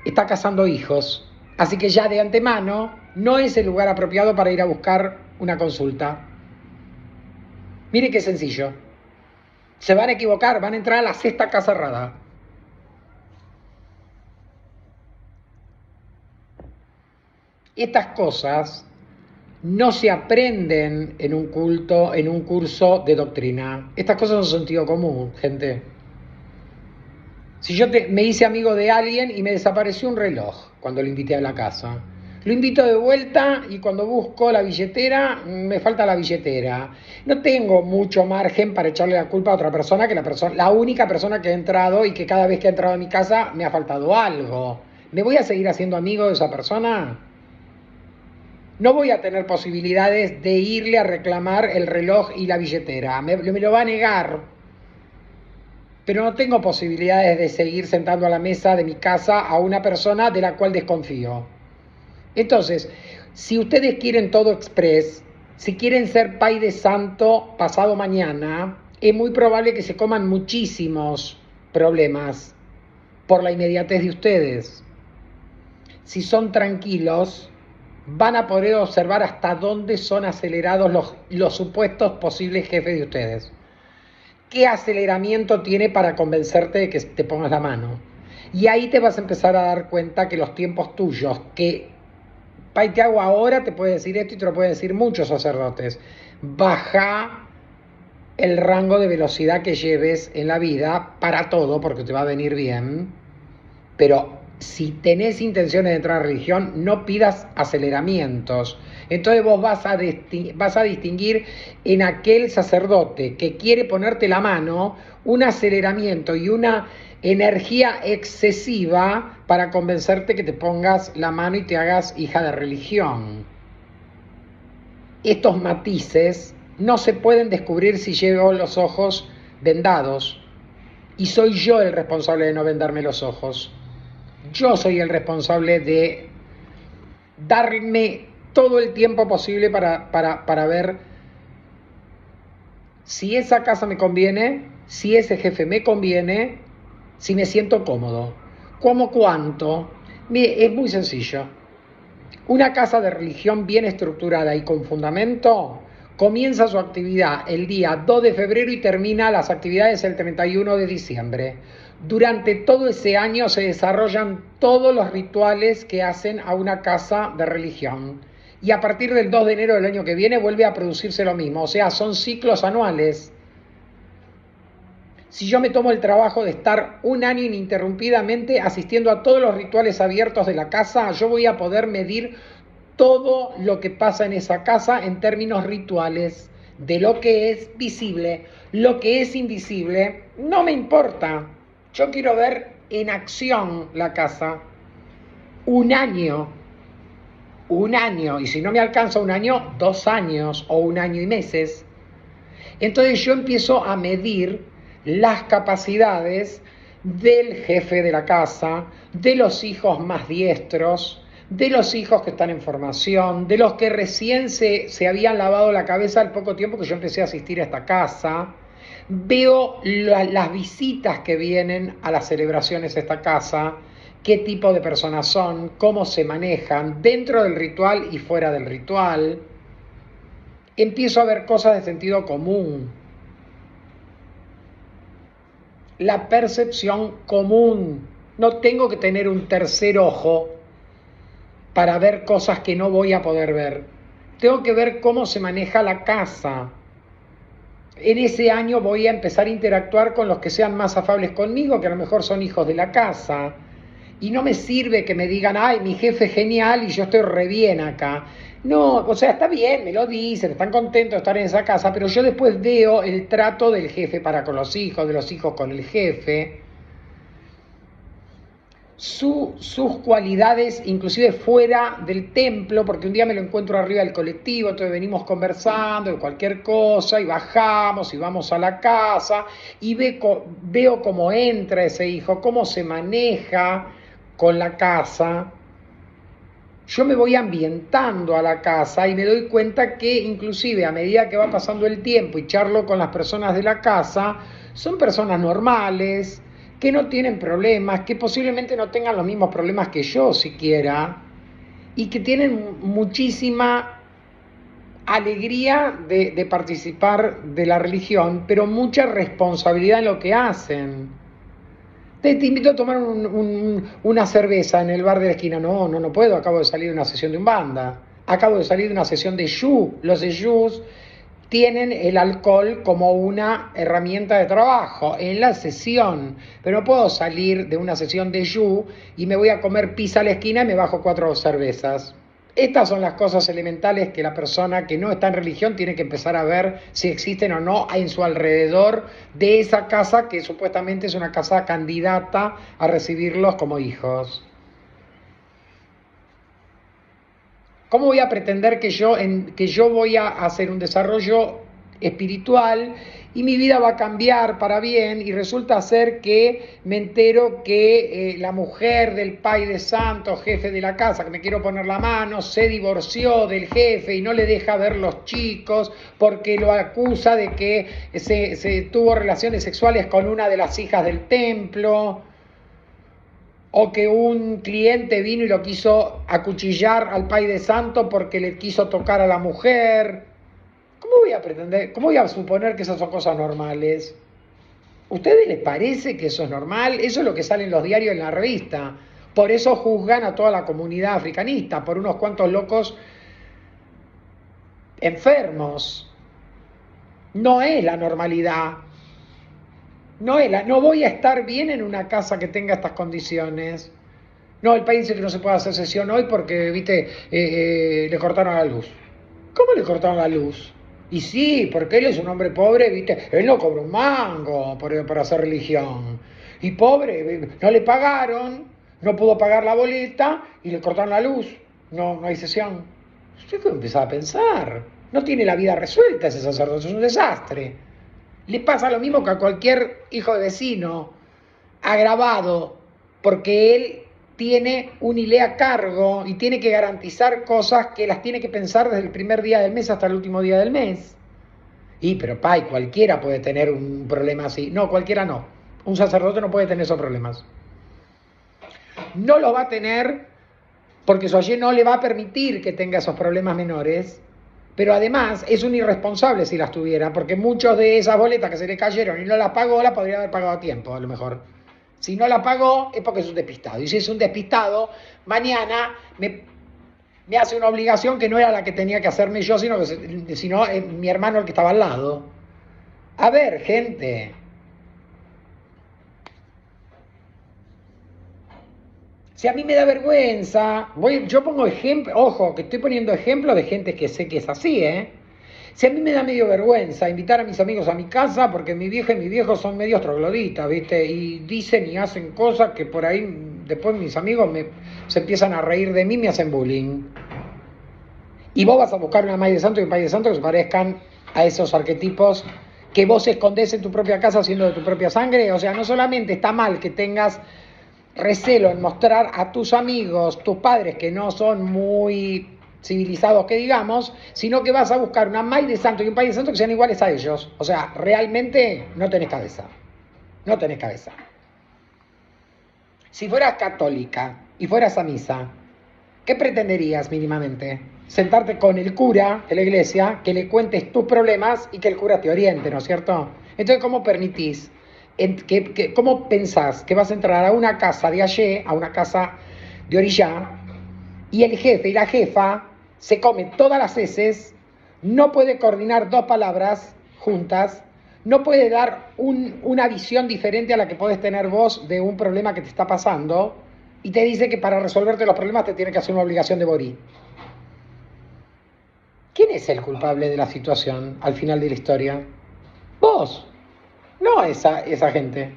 S1: Está casando hijos. Así que ya de antemano no es el lugar apropiado para ir a buscar una consulta. Mire qué sencillo. Se van a equivocar, van a entrar a la sexta casa errada. Estas cosas no se aprenden en un culto, en un curso de doctrina. Estas cosas son sentido común, gente. Si yo me hice amigo de alguien y me desapareció un reloj cuando lo invité a la casa, lo invito de vuelta y cuando busco la billetera, me falta la billetera. No tengo mucho margen para echarle la culpa a otra persona que la única persona que ha entrado y que cada vez que ha entrado a mi casa me ha faltado algo. ¿Me voy a seguir haciendo amigo de esa persona? No voy a tener posibilidades de irle a reclamar el reloj y la billetera. Me lo va a negar. Pero no tengo posibilidades de seguir sentando a la mesa de mi casa a una persona de la cual desconfío. Entonces, si ustedes quieren todo express, si quieren ser pai de santo pasado mañana, es muy probable que se coman muchísimos problemas por la inmediatez de ustedes. Si son tranquilos, van a poder observar hasta dónde son acelerados los supuestos posibles jefes de ustedes. ¿Qué aceleramiento tiene para convencerte de que te pongas la mano? Y ahí te vas a empezar a dar cuenta que los tiempos tuyos, que Pai te hago ahora, te puede decir esto y te lo pueden decir muchos sacerdotes. Baja el rango de velocidad que lleves en la vida para todo, porque te va a venir bien, pero si tenés intenciones de entrar a religión, no pidas aceleramientos. Entonces vos vas a distinguir en aquel sacerdote que quiere ponerte la mano un aceleramiento y una energía excesiva para convencerte que te pongas la mano y te hagas hija de religión. Estos matices no se pueden descubrir si llevo los ojos vendados. Y soy yo el responsable de no vendarme los ojos. Yo soy el responsable de darme todo el tiempo posible para ver si esa casa me conviene, si ese jefe me conviene, si me siento cómodo. ¿Cómo cuánto? Mire, es muy sencillo. Una casa de religión bien estructurada y con fundamento comienza su actividad el día 2 de febrero y termina las actividades el 31 de diciembre. Durante todo ese año se desarrollan todos los rituales que hacen a una casa de religión. Y a partir del 2 de enero del año que viene vuelve a producirse lo mismo. O sea, son ciclos anuales. Si yo me tomo el trabajo de estar un año ininterrumpidamente asistiendo a todos los rituales abiertos de la casa, yo voy a poder medir todo lo que pasa en esa casa en términos rituales, de lo que es visible. Lo que es invisible no me importa. Yo quiero ver en acción la casa. Un año, y si no me alcanza un año, 2 años o 1 año y meses. Entonces yo empiezo a medir las capacidades del jefe de la casa, de los hijos más diestros, de los hijos que están en formación, de los que recién se habían lavado la cabeza al poco tiempo que yo empecé a asistir a esta casa. Veo las visitas que vienen a las celebraciones de esta casa, qué tipo de personas son, cómo se manejan dentro del ritual y fuera del ritual. Empiezo a ver cosas de sentido común. La percepción común. No tengo que tener un tercer ojo para ver cosas que no voy a poder ver. Tengo que ver cómo se maneja la casa. en ese año voy a empezar a interactuar con los que sean más afables conmigo, que a lo mejor son hijos de la casa. Y no me sirve que me digan, ay, mi jefe es genial y yo estoy re bien acá. No, o sea, está bien, me lo dicen, están contentos de estar en esa casa, pero yo después veo el trato del jefe para con los hijos, de los hijos con el jefe, sus cualidades, inclusive fuera del templo, porque un día me lo encuentro arriba del colectivo, entonces venimos conversando de cualquier cosa y bajamos y vamos a la casa y veo cómo entra ese hijo, cómo se maneja con la casa. Yo me voy ambientando a la casa y me doy cuenta que inclusive a medida que va pasando el tiempo y charlo con las personas de la casa, son personas normales, que no tienen problemas, que posiblemente no tengan los mismos problemas que yo siquiera, y que tienen muchísima alegría de participar de la religión, pero mucha responsabilidad en lo que hacen. Te invito a tomar una cerveza en el bar de la esquina. No puedo, acabo de salir de una sesión de Umbanda. Acabo de salir de una sesión de Yu. Los de Yus tienen el alcohol como una herramienta de trabajo en la sesión, pero no puedo salir de una sesión de Yu y me voy a comer pizza a la esquina y me bajo 4 cervezas. Estas son las cosas elementales que la persona que no está en religión tiene que empezar a ver si existen o no en su alrededor de esa casa que supuestamente es una casa candidata a recibirlos como hijos. ¿Cómo voy a pretender que yo voy a hacer un desarrollo espiritual y mi vida va a cambiar para bien y resulta ser que me entero que la mujer del pai de santo, jefe de la casa, que me quiero poner la mano, se divorció del jefe y no le deja ver los chicos porque lo acusa de que se tuvo relaciones sexuales con una de las hijas del templo? O que un cliente vino y lo quiso acuchillar al pai de santo porque le quiso tocar a la mujer. ¿Cómo voy a pretender, cómo voy a suponer que esas son cosas normales? ¿A ustedes les parece que eso es normal? Eso es lo que sale en los diarios, en la revista. Por eso juzgan a toda la comunidad africanista, por unos cuantos locos enfermos. No es la normalidad. No voy a estar bien en una casa que tenga estas condiciones. No, el país dice que no se puede hacer sesión hoy porque, viste, le cortaron la luz. ¿Cómo le cortaron la luz? Y sí, porque él es un hombre pobre, viste, él no cobra un mango por hacer religión. Y pobre, no le pagaron, no pudo pagar la boleta y le cortaron la luz. No hay sesión. Usted puede empezar a pensar. No tiene la vida resuelta ese sacerdote, es un desastre. Le pasa lo mismo que a cualquier hijo de vecino, agravado, porque él tiene un ILE a cargo y tiene que garantizar cosas que las tiene que pensar desde el primer día del mes hasta el último día del mes. Pero pai, cualquiera puede tener un problema así. No, cualquiera no. Un sacerdote no puede tener esos problemas. No los va a tener porque su allí no le va a permitir que tenga esos problemas menores. Pero además es un irresponsable si las tuviera, porque muchos de esas boletas que se le cayeron y no las pagó, las podría haber pagado a tiempo, a lo mejor. Si no la pagó es porque es un despistado. Y si es un despistado, mañana me hace una obligación que no era la que tenía que hacerme yo, sino mi hermano el que estaba al lado. A ver, gente. Si a mí me da vergüenza, yo pongo ejemplo, ojo, que estoy poniendo ejemplos de gente que sé que es así, ¿eh? Si a mí me da medio vergüenza invitar a mis amigos a mi casa, porque mi vieja y mi viejo son medios trogloditas, ¿viste? Y dicen y hacen cosas que por ahí después mis amigos se empiezan a reír de mí y me hacen bullying. Y vos vas a buscar una madre de santo y un padre de santo que se parezcan a esos arquetipos que vos escondés en tu propia casa siendo de tu propia sangre. O sea, no solamente está mal que tengas recelo en mostrar a tus amigos, tus padres que no son muy civilizados que digamos, sino que vas a buscar una May de santo y un Pai de santo que sean iguales a ellos. O sea, realmente no tenés cabeza. No tenés cabeza. Si fueras católica y fueras a misa, ¿qué pretenderías mínimamente? Sentarte con el cura de la iglesia, que le cuentes tus problemas y que el cura te oriente, ¿no es cierto? Entonces, ¿cómo permitís? ¿Cómo pensás que vas a entrar a una casa de allí, a una casa de Orillá, y el jefe y la jefa se comen todas las heces, no puede coordinar 2 palabras juntas, no puede dar una visión diferente a la que podés tener vos de un problema que te está pasando y te dice que para resolverte los problemas te tiene que hacer una obligación de borí. ¿Quién es el culpable de la situación al final de la historia? Vos, no esa gente.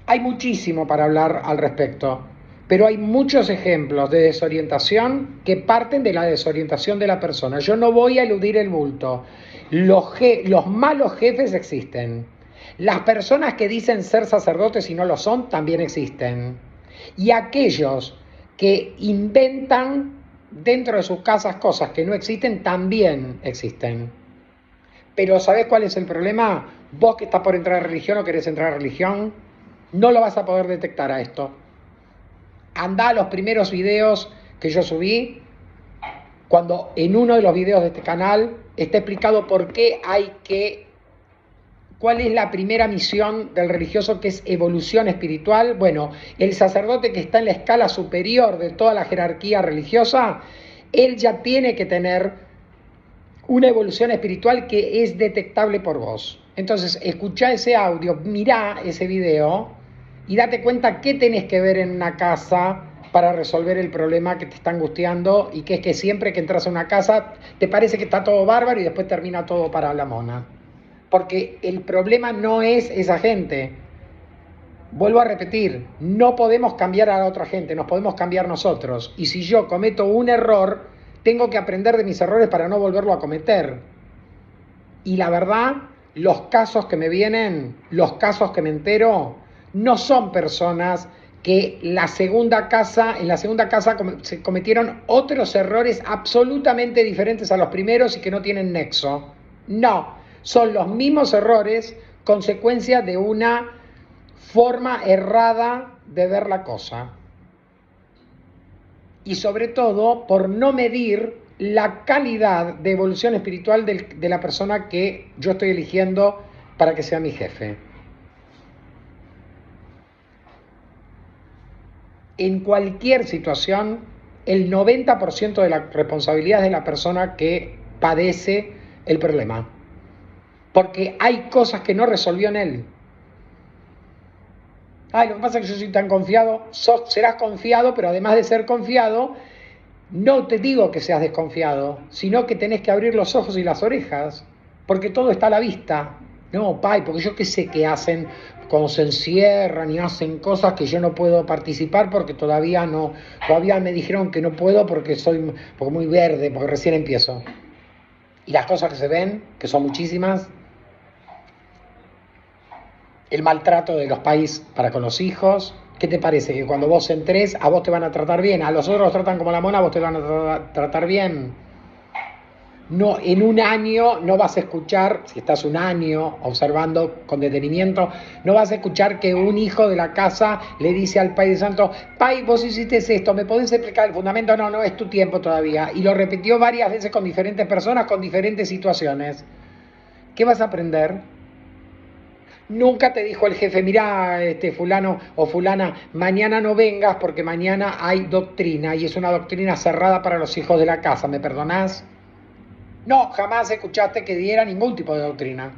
S1: Hay muchísimo para hablar al respecto, pero hay muchos ejemplos de desorientación que parten de la desorientación de la persona. Yo no voy a eludir el bulto. Los malos jefes existen. Las personas que dicen ser sacerdotes y no lo son también existen. Y aquellos que inventan dentro de sus casas cosas que no existen también existen. Pero ¿sabés cuál es el problema? Vos que estás por entrar a religión o querés entrar a religión, no lo vas a poder detectar a esto. Andá a los primeros videos que yo subí, cuando en uno de los videos de este canal está explicado por qué cuál es la primera misión del religioso, que es evolución espiritual. Bueno, el sacerdote que está en la escala superior de toda la jerarquía religiosa, él ya tiene que tener una evolución espiritual que es detectable por vos. Entonces, escuchá ese audio, mirá ese video y date cuenta qué tenés que ver en una casa para resolver el problema que te está angustiando, y que es que siempre que entras a una casa te parece que está todo bárbaro y después termina todo para la mona. Porque el problema no es esa gente. Vuelvo a repetir, no podemos cambiar a la otra gente, nos podemos cambiar nosotros. Y si yo cometo un error, tengo que aprender de mis errores para no volverlo a cometer. Y la verdad, los casos que me vienen, los casos que me entero, no son personas que en la segunda casa se cometieron otros errores absolutamente diferentes a los primeros y que no tienen nexo. No, son los mismos errores, consecuencia de una forma errada de ver la cosa. Y sobre todo por no medir la calidad de evolución espiritual de la persona que yo estoy eligiendo para que sea mi jefe. En cualquier situación, el 90% de la responsabilidad es de la persona que padece el problema. Porque hay cosas que no resolvió en él. Lo que pasa es que yo soy tan confiado. Serás confiado, pero además de ser confiado, no te digo que seas desconfiado, sino que tenés que abrir los ojos y las orejas, porque todo está a la vista. No, porque yo qué sé qué hacen cuando se encierran y hacen cosas que yo no puedo participar porque todavía me dijeron que no puedo porque porque muy verde, porque recién empiezo. Y las cosas que se ven, que son muchísimas, el maltrato de los países para con los hijos. ¿Qué te parece? Que cuando vos entres, a vos te van a tratar bien, a los otros los tratan como la mona, a vos te van a tratar bien. No, en un año no vas a escuchar, si estás un año observando con detenimiento, no vas a escuchar que un hijo de la casa le dice al Pai de Santo: Pai, vos hiciste esto, ¿me podés explicar el fundamento? No es tu tiempo todavía. Y lo repitió varias veces con diferentes personas, con diferentes situaciones. ¿Qué vas a aprender? Nunca te dijo el jefe: mirá, fulano o fulana, mañana no vengas porque mañana hay doctrina y es una doctrina cerrada para los hijos de la casa, ¿me perdonás? No, jamás escuchaste que diera ningún tipo de doctrina.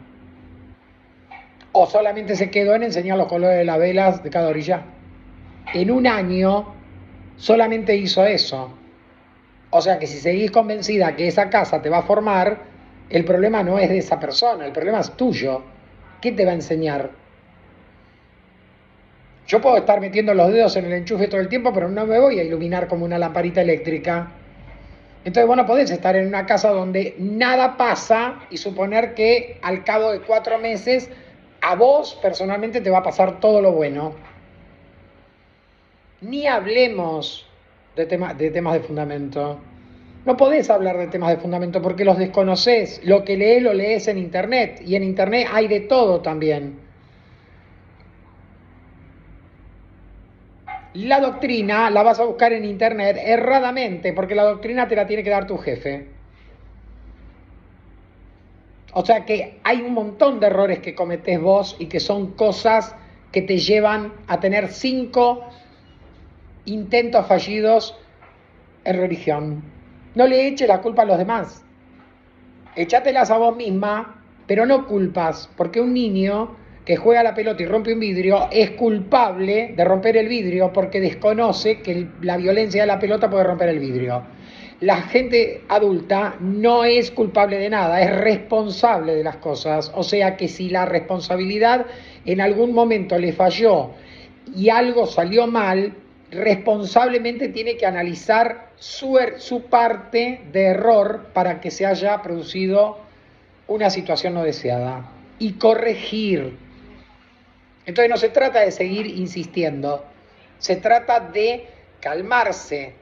S1: O solamente se quedó en enseñar los colores de las velas de cada orilla. En un año solamente hizo eso. O sea que si seguís convencida que esa casa te va a formar, el problema no es de esa persona, el problema es tuyo. ¿Qué te va a enseñar? Yo puedo estar metiendo los dedos en el enchufe todo el tiempo, pero no me voy a iluminar como una lamparita eléctrica. Entonces vos no podés estar en una casa donde nada pasa y suponer que al cabo de 4 meses a vos personalmente te va a pasar todo lo bueno. Ni hablemos de temas de fundamento. No podés hablar de temas de fundamento porque los desconocés. Lo que lees lo lees en internet, y en internet hay de todo también. La doctrina la vas a buscar en internet erradamente, porque la doctrina te la tiene que dar tu jefe. O sea que hay un montón de errores que cometés vos y que son cosas que te llevan a tener 5 intentos fallidos en religión. No le eches la culpa a los demás. Échatelas a vos misma pero no culpas, porque un niño que juega a la pelota y rompe un vidrio es culpable de romper el vidrio porque desconoce que la violencia de la pelota puede romper el vidrio. La gente adulta no es culpable de nada, es responsable de las cosas. O sea que si la responsabilidad en algún momento le falló y algo salió mal, responsablemente tiene que analizar su parte de error para que se haya producido una situación no deseada y corregir. Entonces no se trata de seguir insistiendo, se trata de calmarse.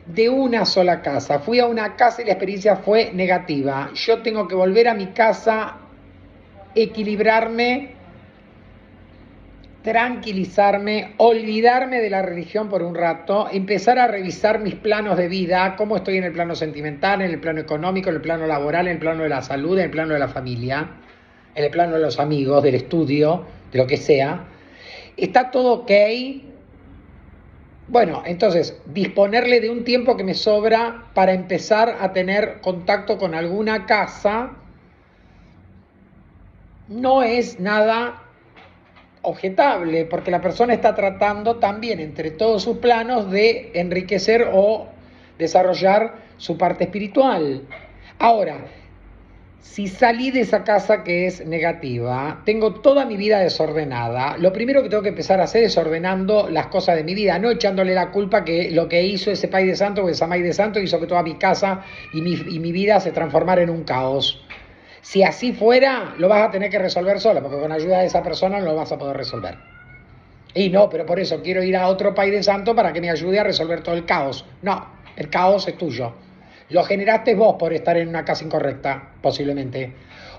S1: De una sola casa, fui a una casa y la experiencia fue negativa. Yo tengo que volver a mi casa, equilibrarme, tranquilizarme, olvidarme de la religión por un rato, empezar a revisar mis planos de vida, cómo estoy en el plano sentimental, en el plano económico, en el plano laboral, en el plano de la salud, en el plano de la familia, en el plano de los amigos, del estudio, de lo que sea. ¿Está todo ok? Bueno, entonces, disponerle de un tiempo que me sobra para empezar a tener contacto con alguna casa no es nada objetable, porque la persona está tratando también entre todos sus planos de enriquecer o desarrollar su parte espiritual. Ahora, si salí de esa casa que es negativa, tengo toda mi vida desordenada, lo primero que tengo que empezar a hacer es ordenando las cosas de mi vida, no echándole la culpa que lo que hizo ese Pai de Santo o esa Mai de Santo hizo que toda mi casa y mi vida se transformara en un caos. Si así fuera, lo vas a tener que resolver solo, porque con ayuda de esa persona no lo vas a poder resolver. Y no, pero por eso quiero ir a otro Pai de Santo para que me ayude a resolver todo el caos. No, el caos es tuyo. Lo generaste vos por estar en una casa incorrecta, posiblemente.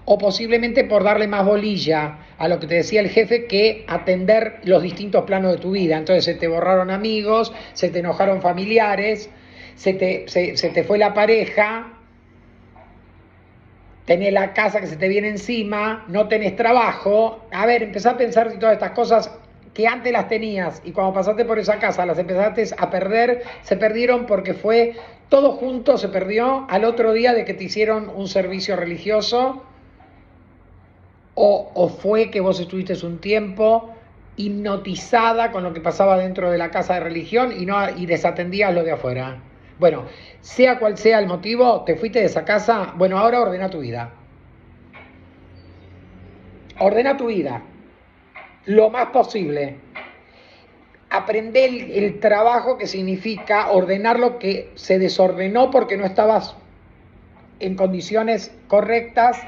S1: O posiblemente por darle más bolilla a lo que te decía el jefe que atender los distintos planos de tu vida. Entonces se te borraron amigos, se te enojaron familiares, se te fue la pareja, tenés la casa que se te viene encima, no tenés trabajo. A ver, empezá a pensar si todas estas cosas que antes las tenías y cuando pasaste por esa casa las empezaste a perder, se perdieron porque fue todo junto, se perdió al otro día de que te hicieron un servicio religioso o fue que vos estuviste un tiempo hipnotizada con lo que pasaba dentro de la casa de religión y desatendías lo de afuera. Bueno, sea cual sea el motivo, te fuiste de esa casa, bueno, ahora ordena tu vida. Ordena tu vida lo más posible. Aprende el trabajo que significa ordenar lo que se desordenó porque no estabas en condiciones correctas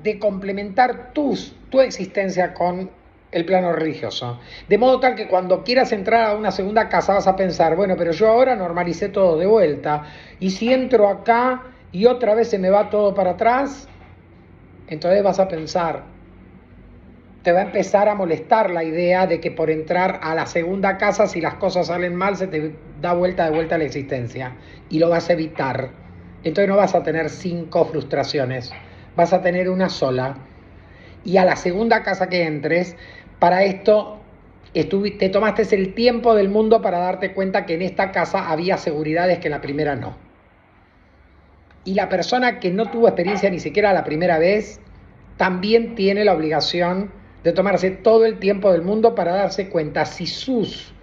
S1: de complementar tu existencia con el plano religioso. De modo tal que cuando quieras entrar a una segunda casa vas a pensar, bueno, pero yo ahora normalicé todo de vuelta, y si entro acá y otra vez se me va todo para atrás, entonces vas a pensar, te va a empezar a molestar la idea de que por entrar a la segunda casa, si las cosas salen mal, se te da vuelta a la existencia, y lo vas a evitar. Entonces no vas a tener 5 frustraciones, vas a tener una sola. Y a la segunda casa que entres, para esto te tomaste el tiempo del mundo para darte cuenta que en esta casa había seguridades que en la primera no. Y la persona que no tuvo experiencia ni siquiera la primera vez, también tiene la obligación de tomarse todo el tiempo del mundo para darse cuenta si sus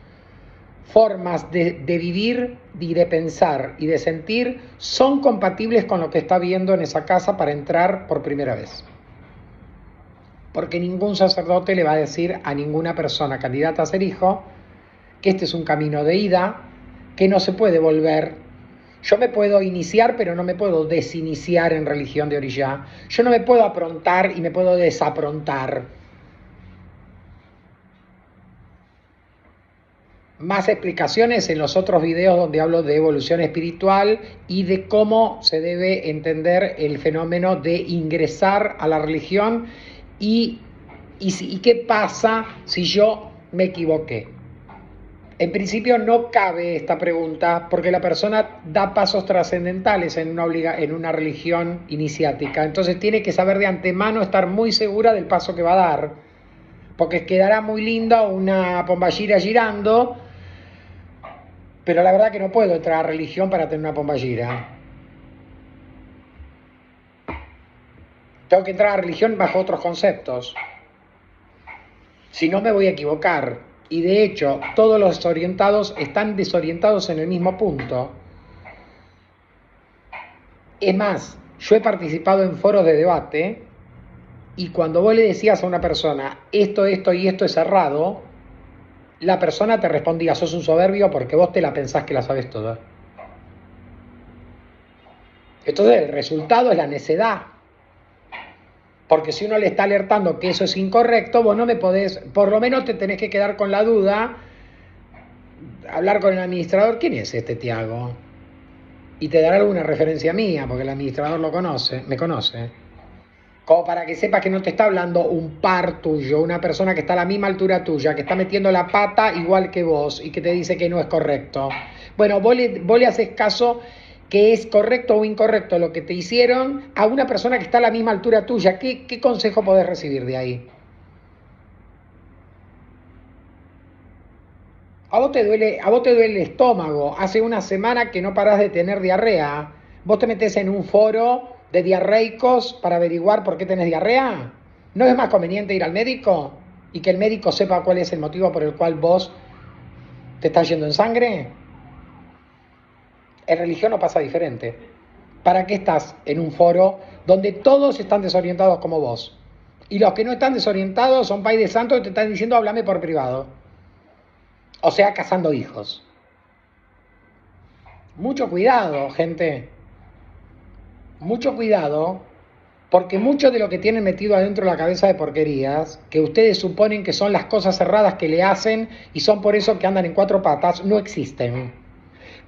S1: formas de vivir y de pensar y de sentir son compatibles con lo que está viendo en esa casa para entrar por primera vez. Porque ningún sacerdote le va a decir a ninguna persona candidata a ser hijo que este es un camino de ida, que no se puede volver. Yo me puedo iniciar, pero no me puedo desiniciar en religión de orilla. Yo no me puedo aprontar y me puedo desaprontar. Más explicaciones en los otros videos donde hablo de evolución espiritual y de cómo se debe entender el fenómeno de ingresar a la religión y qué pasa si yo me equivoqué. En principio no cabe esta pregunta porque la persona da pasos trascendentales en una religión iniciática. Entonces tiene que saber de antemano, estar muy segura del paso que va a dar. Porque quedará muy linda una pomballira girando, pero la verdad que no puedo entrar a religión para tener una pomballira. Tengo que entrar a la religión bajo otros conceptos. Si no me voy a equivocar. Y de hecho, todos los desorientados están desorientados en el mismo punto. Es más, yo he participado en foros de debate y cuando vos le decías a una persona, esto y esto es errado, la persona te respondía, sos un soberbio porque vos te la pensás que la sabes toda. Entonces el resultado es la necedad. Porque si uno le está alertando que eso es incorrecto, vos no me podés, por lo menos te tenés que quedar con la duda, hablar con el administrador, ¿quién es este Tiago? Y te dará alguna referencia mía, porque el administrador me conoce. Como para que sepas que no te está hablando un par tuyo, una persona que está a la misma altura tuya, que está metiendo la pata igual que vos y que te dice que no es correcto. Bueno, vos le haces caso que es correcto o incorrecto lo que te hicieron a una persona que está a la misma altura tuya. ¿Qué consejo podés recibir de ahí? A vos te duele el estómago, hace una semana que no parás de tener diarrea. ¿Vos te metés en un foro de diarreicos para averiguar por qué tenés diarrea? ¿No es más conveniente ir al médico y que el médico sepa cuál es el motivo por el cual vos te estás yendo en sangre? En religión no pasa diferente. ¿Para qué estás en un foro donde todos están desorientados como vos? Y los que no están desorientados son pay de santo que te están diciendo háblame por privado. O sea, cazando hijos. Mucho cuidado, gente. Mucho cuidado, porque mucho de lo que tienen metido adentro de la cabeza de porquerías, que ustedes suponen que son las cosas erradas que le hacen y son por eso que andan en cuatro patas, no existen.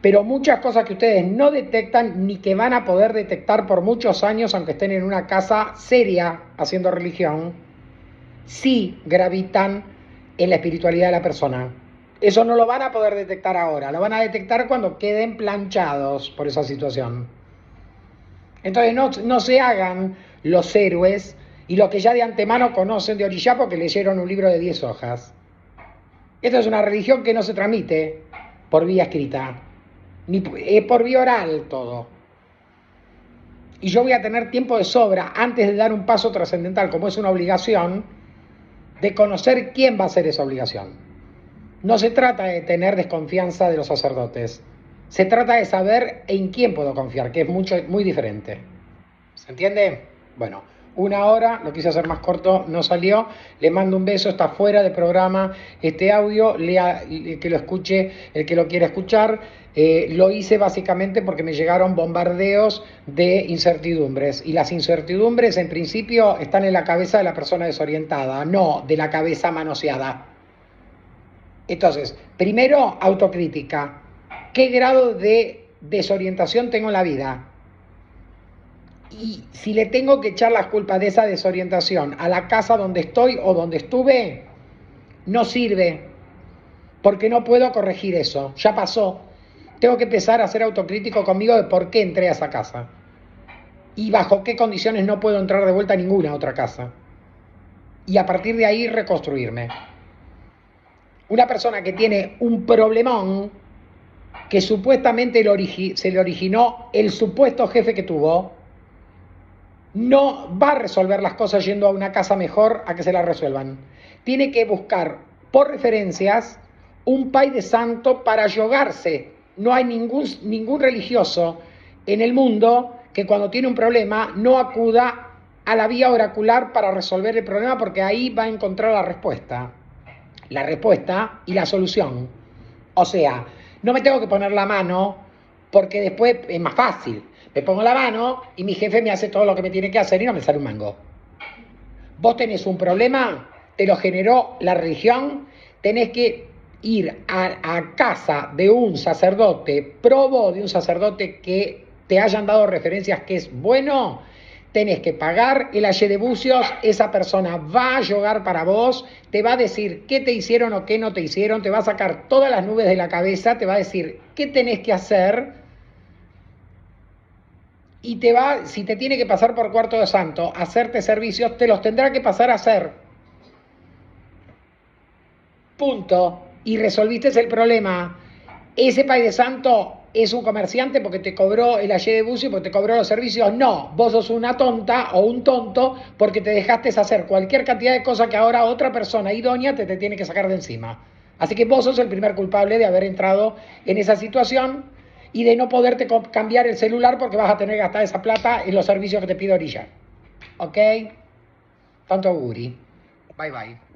S1: Pero muchas cosas que ustedes no detectan ni que van a poder detectar por muchos años, aunque estén en una casa seria haciendo religión, sí gravitan en la espiritualidad de la persona. Eso no lo van a poder detectar ahora, lo van a detectar cuando queden planchados por esa situación. Entonces no se hagan los héroes y los que ya de antemano conocen de orilla porque leyeron un libro de 10 hojas. Esto es una religión que no se transmite por vía escrita, ni por vía oral todo. Y yo voy a tener tiempo de sobra antes de dar un paso trascendental, como es una obligación, de conocer quién va a hacer esa obligación. No se trata de tener desconfianza de los sacerdotes. Se trata de saber en quién puedo confiar, que es muy diferente. ¿Se entiende? Bueno, una hora, lo quise hacer más corto, no salió. Le mando un beso, está fuera de programa este audio, que lo escuche el que lo quiera escuchar. Lo hice básicamente porque me llegaron bombardeos de incertidumbres. Y las incertidumbres en principio están en la cabeza de la persona desorientada, no de la cabeza manoseada. Entonces, primero, autocrítica. ¿Qué grado de desorientación tengo en la vida? Y si le tengo que echar las culpas de esa desorientación a la casa donde estoy o donde estuve, no sirve, porque no puedo corregir eso, ya pasó. Tengo que empezar a ser autocrítico conmigo de por qué entré a esa casa y bajo qué condiciones no puedo entrar de vuelta a ninguna otra casa. Y a partir de ahí reconstruirme. Una persona que tiene un problemón que supuestamente se le originó el supuesto jefe que tuvo, no va a resolver las cosas yendo a una casa mejor a que se las resuelvan. Tiene que buscar por referencias un pay de santo para yogarse. No hay ningún religioso en el mundo que cuando tiene un problema no acuda a la vía oracular para resolver el problema, porque ahí va a encontrar la respuesta y la solución. O sea, no me tengo que poner la mano porque después es más fácil. Me pongo la mano y mi jefe me hace todo lo que me tiene que hacer y no me sale un mango. Vos tenés un problema, te lo generó la religión, tenés que ir a casa de un sacerdote, probo de un sacerdote que te hayan dado referencias que es bueno, tenés que pagar el aye de bucios, esa persona va a yogar para vos, te va a decir qué te hicieron o qué no te hicieron, te va a sacar todas las nubes de la cabeza, te va a decir qué tenés que hacer y si te tiene que pasar por cuarto de santo, hacerte servicios, te los tendrá que pasar a hacer. Punto. Y resolviste el problema. Ese pay de santo es un comerciante porque te cobró el ayer de bucio, porque te cobró los servicios. No, vos sos una tonta o un tonto porque te dejaste hacer cualquier cantidad de cosas que ahora otra persona idónea te tiene que sacar de encima. Así que vos sos el primer culpable de haber entrado en esa situación y de no poderte cambiar el celular porque vas a tener que gastar esa plata en los servicios que te pido orilla. ¿Ok? Tanto auguri. Bye bye.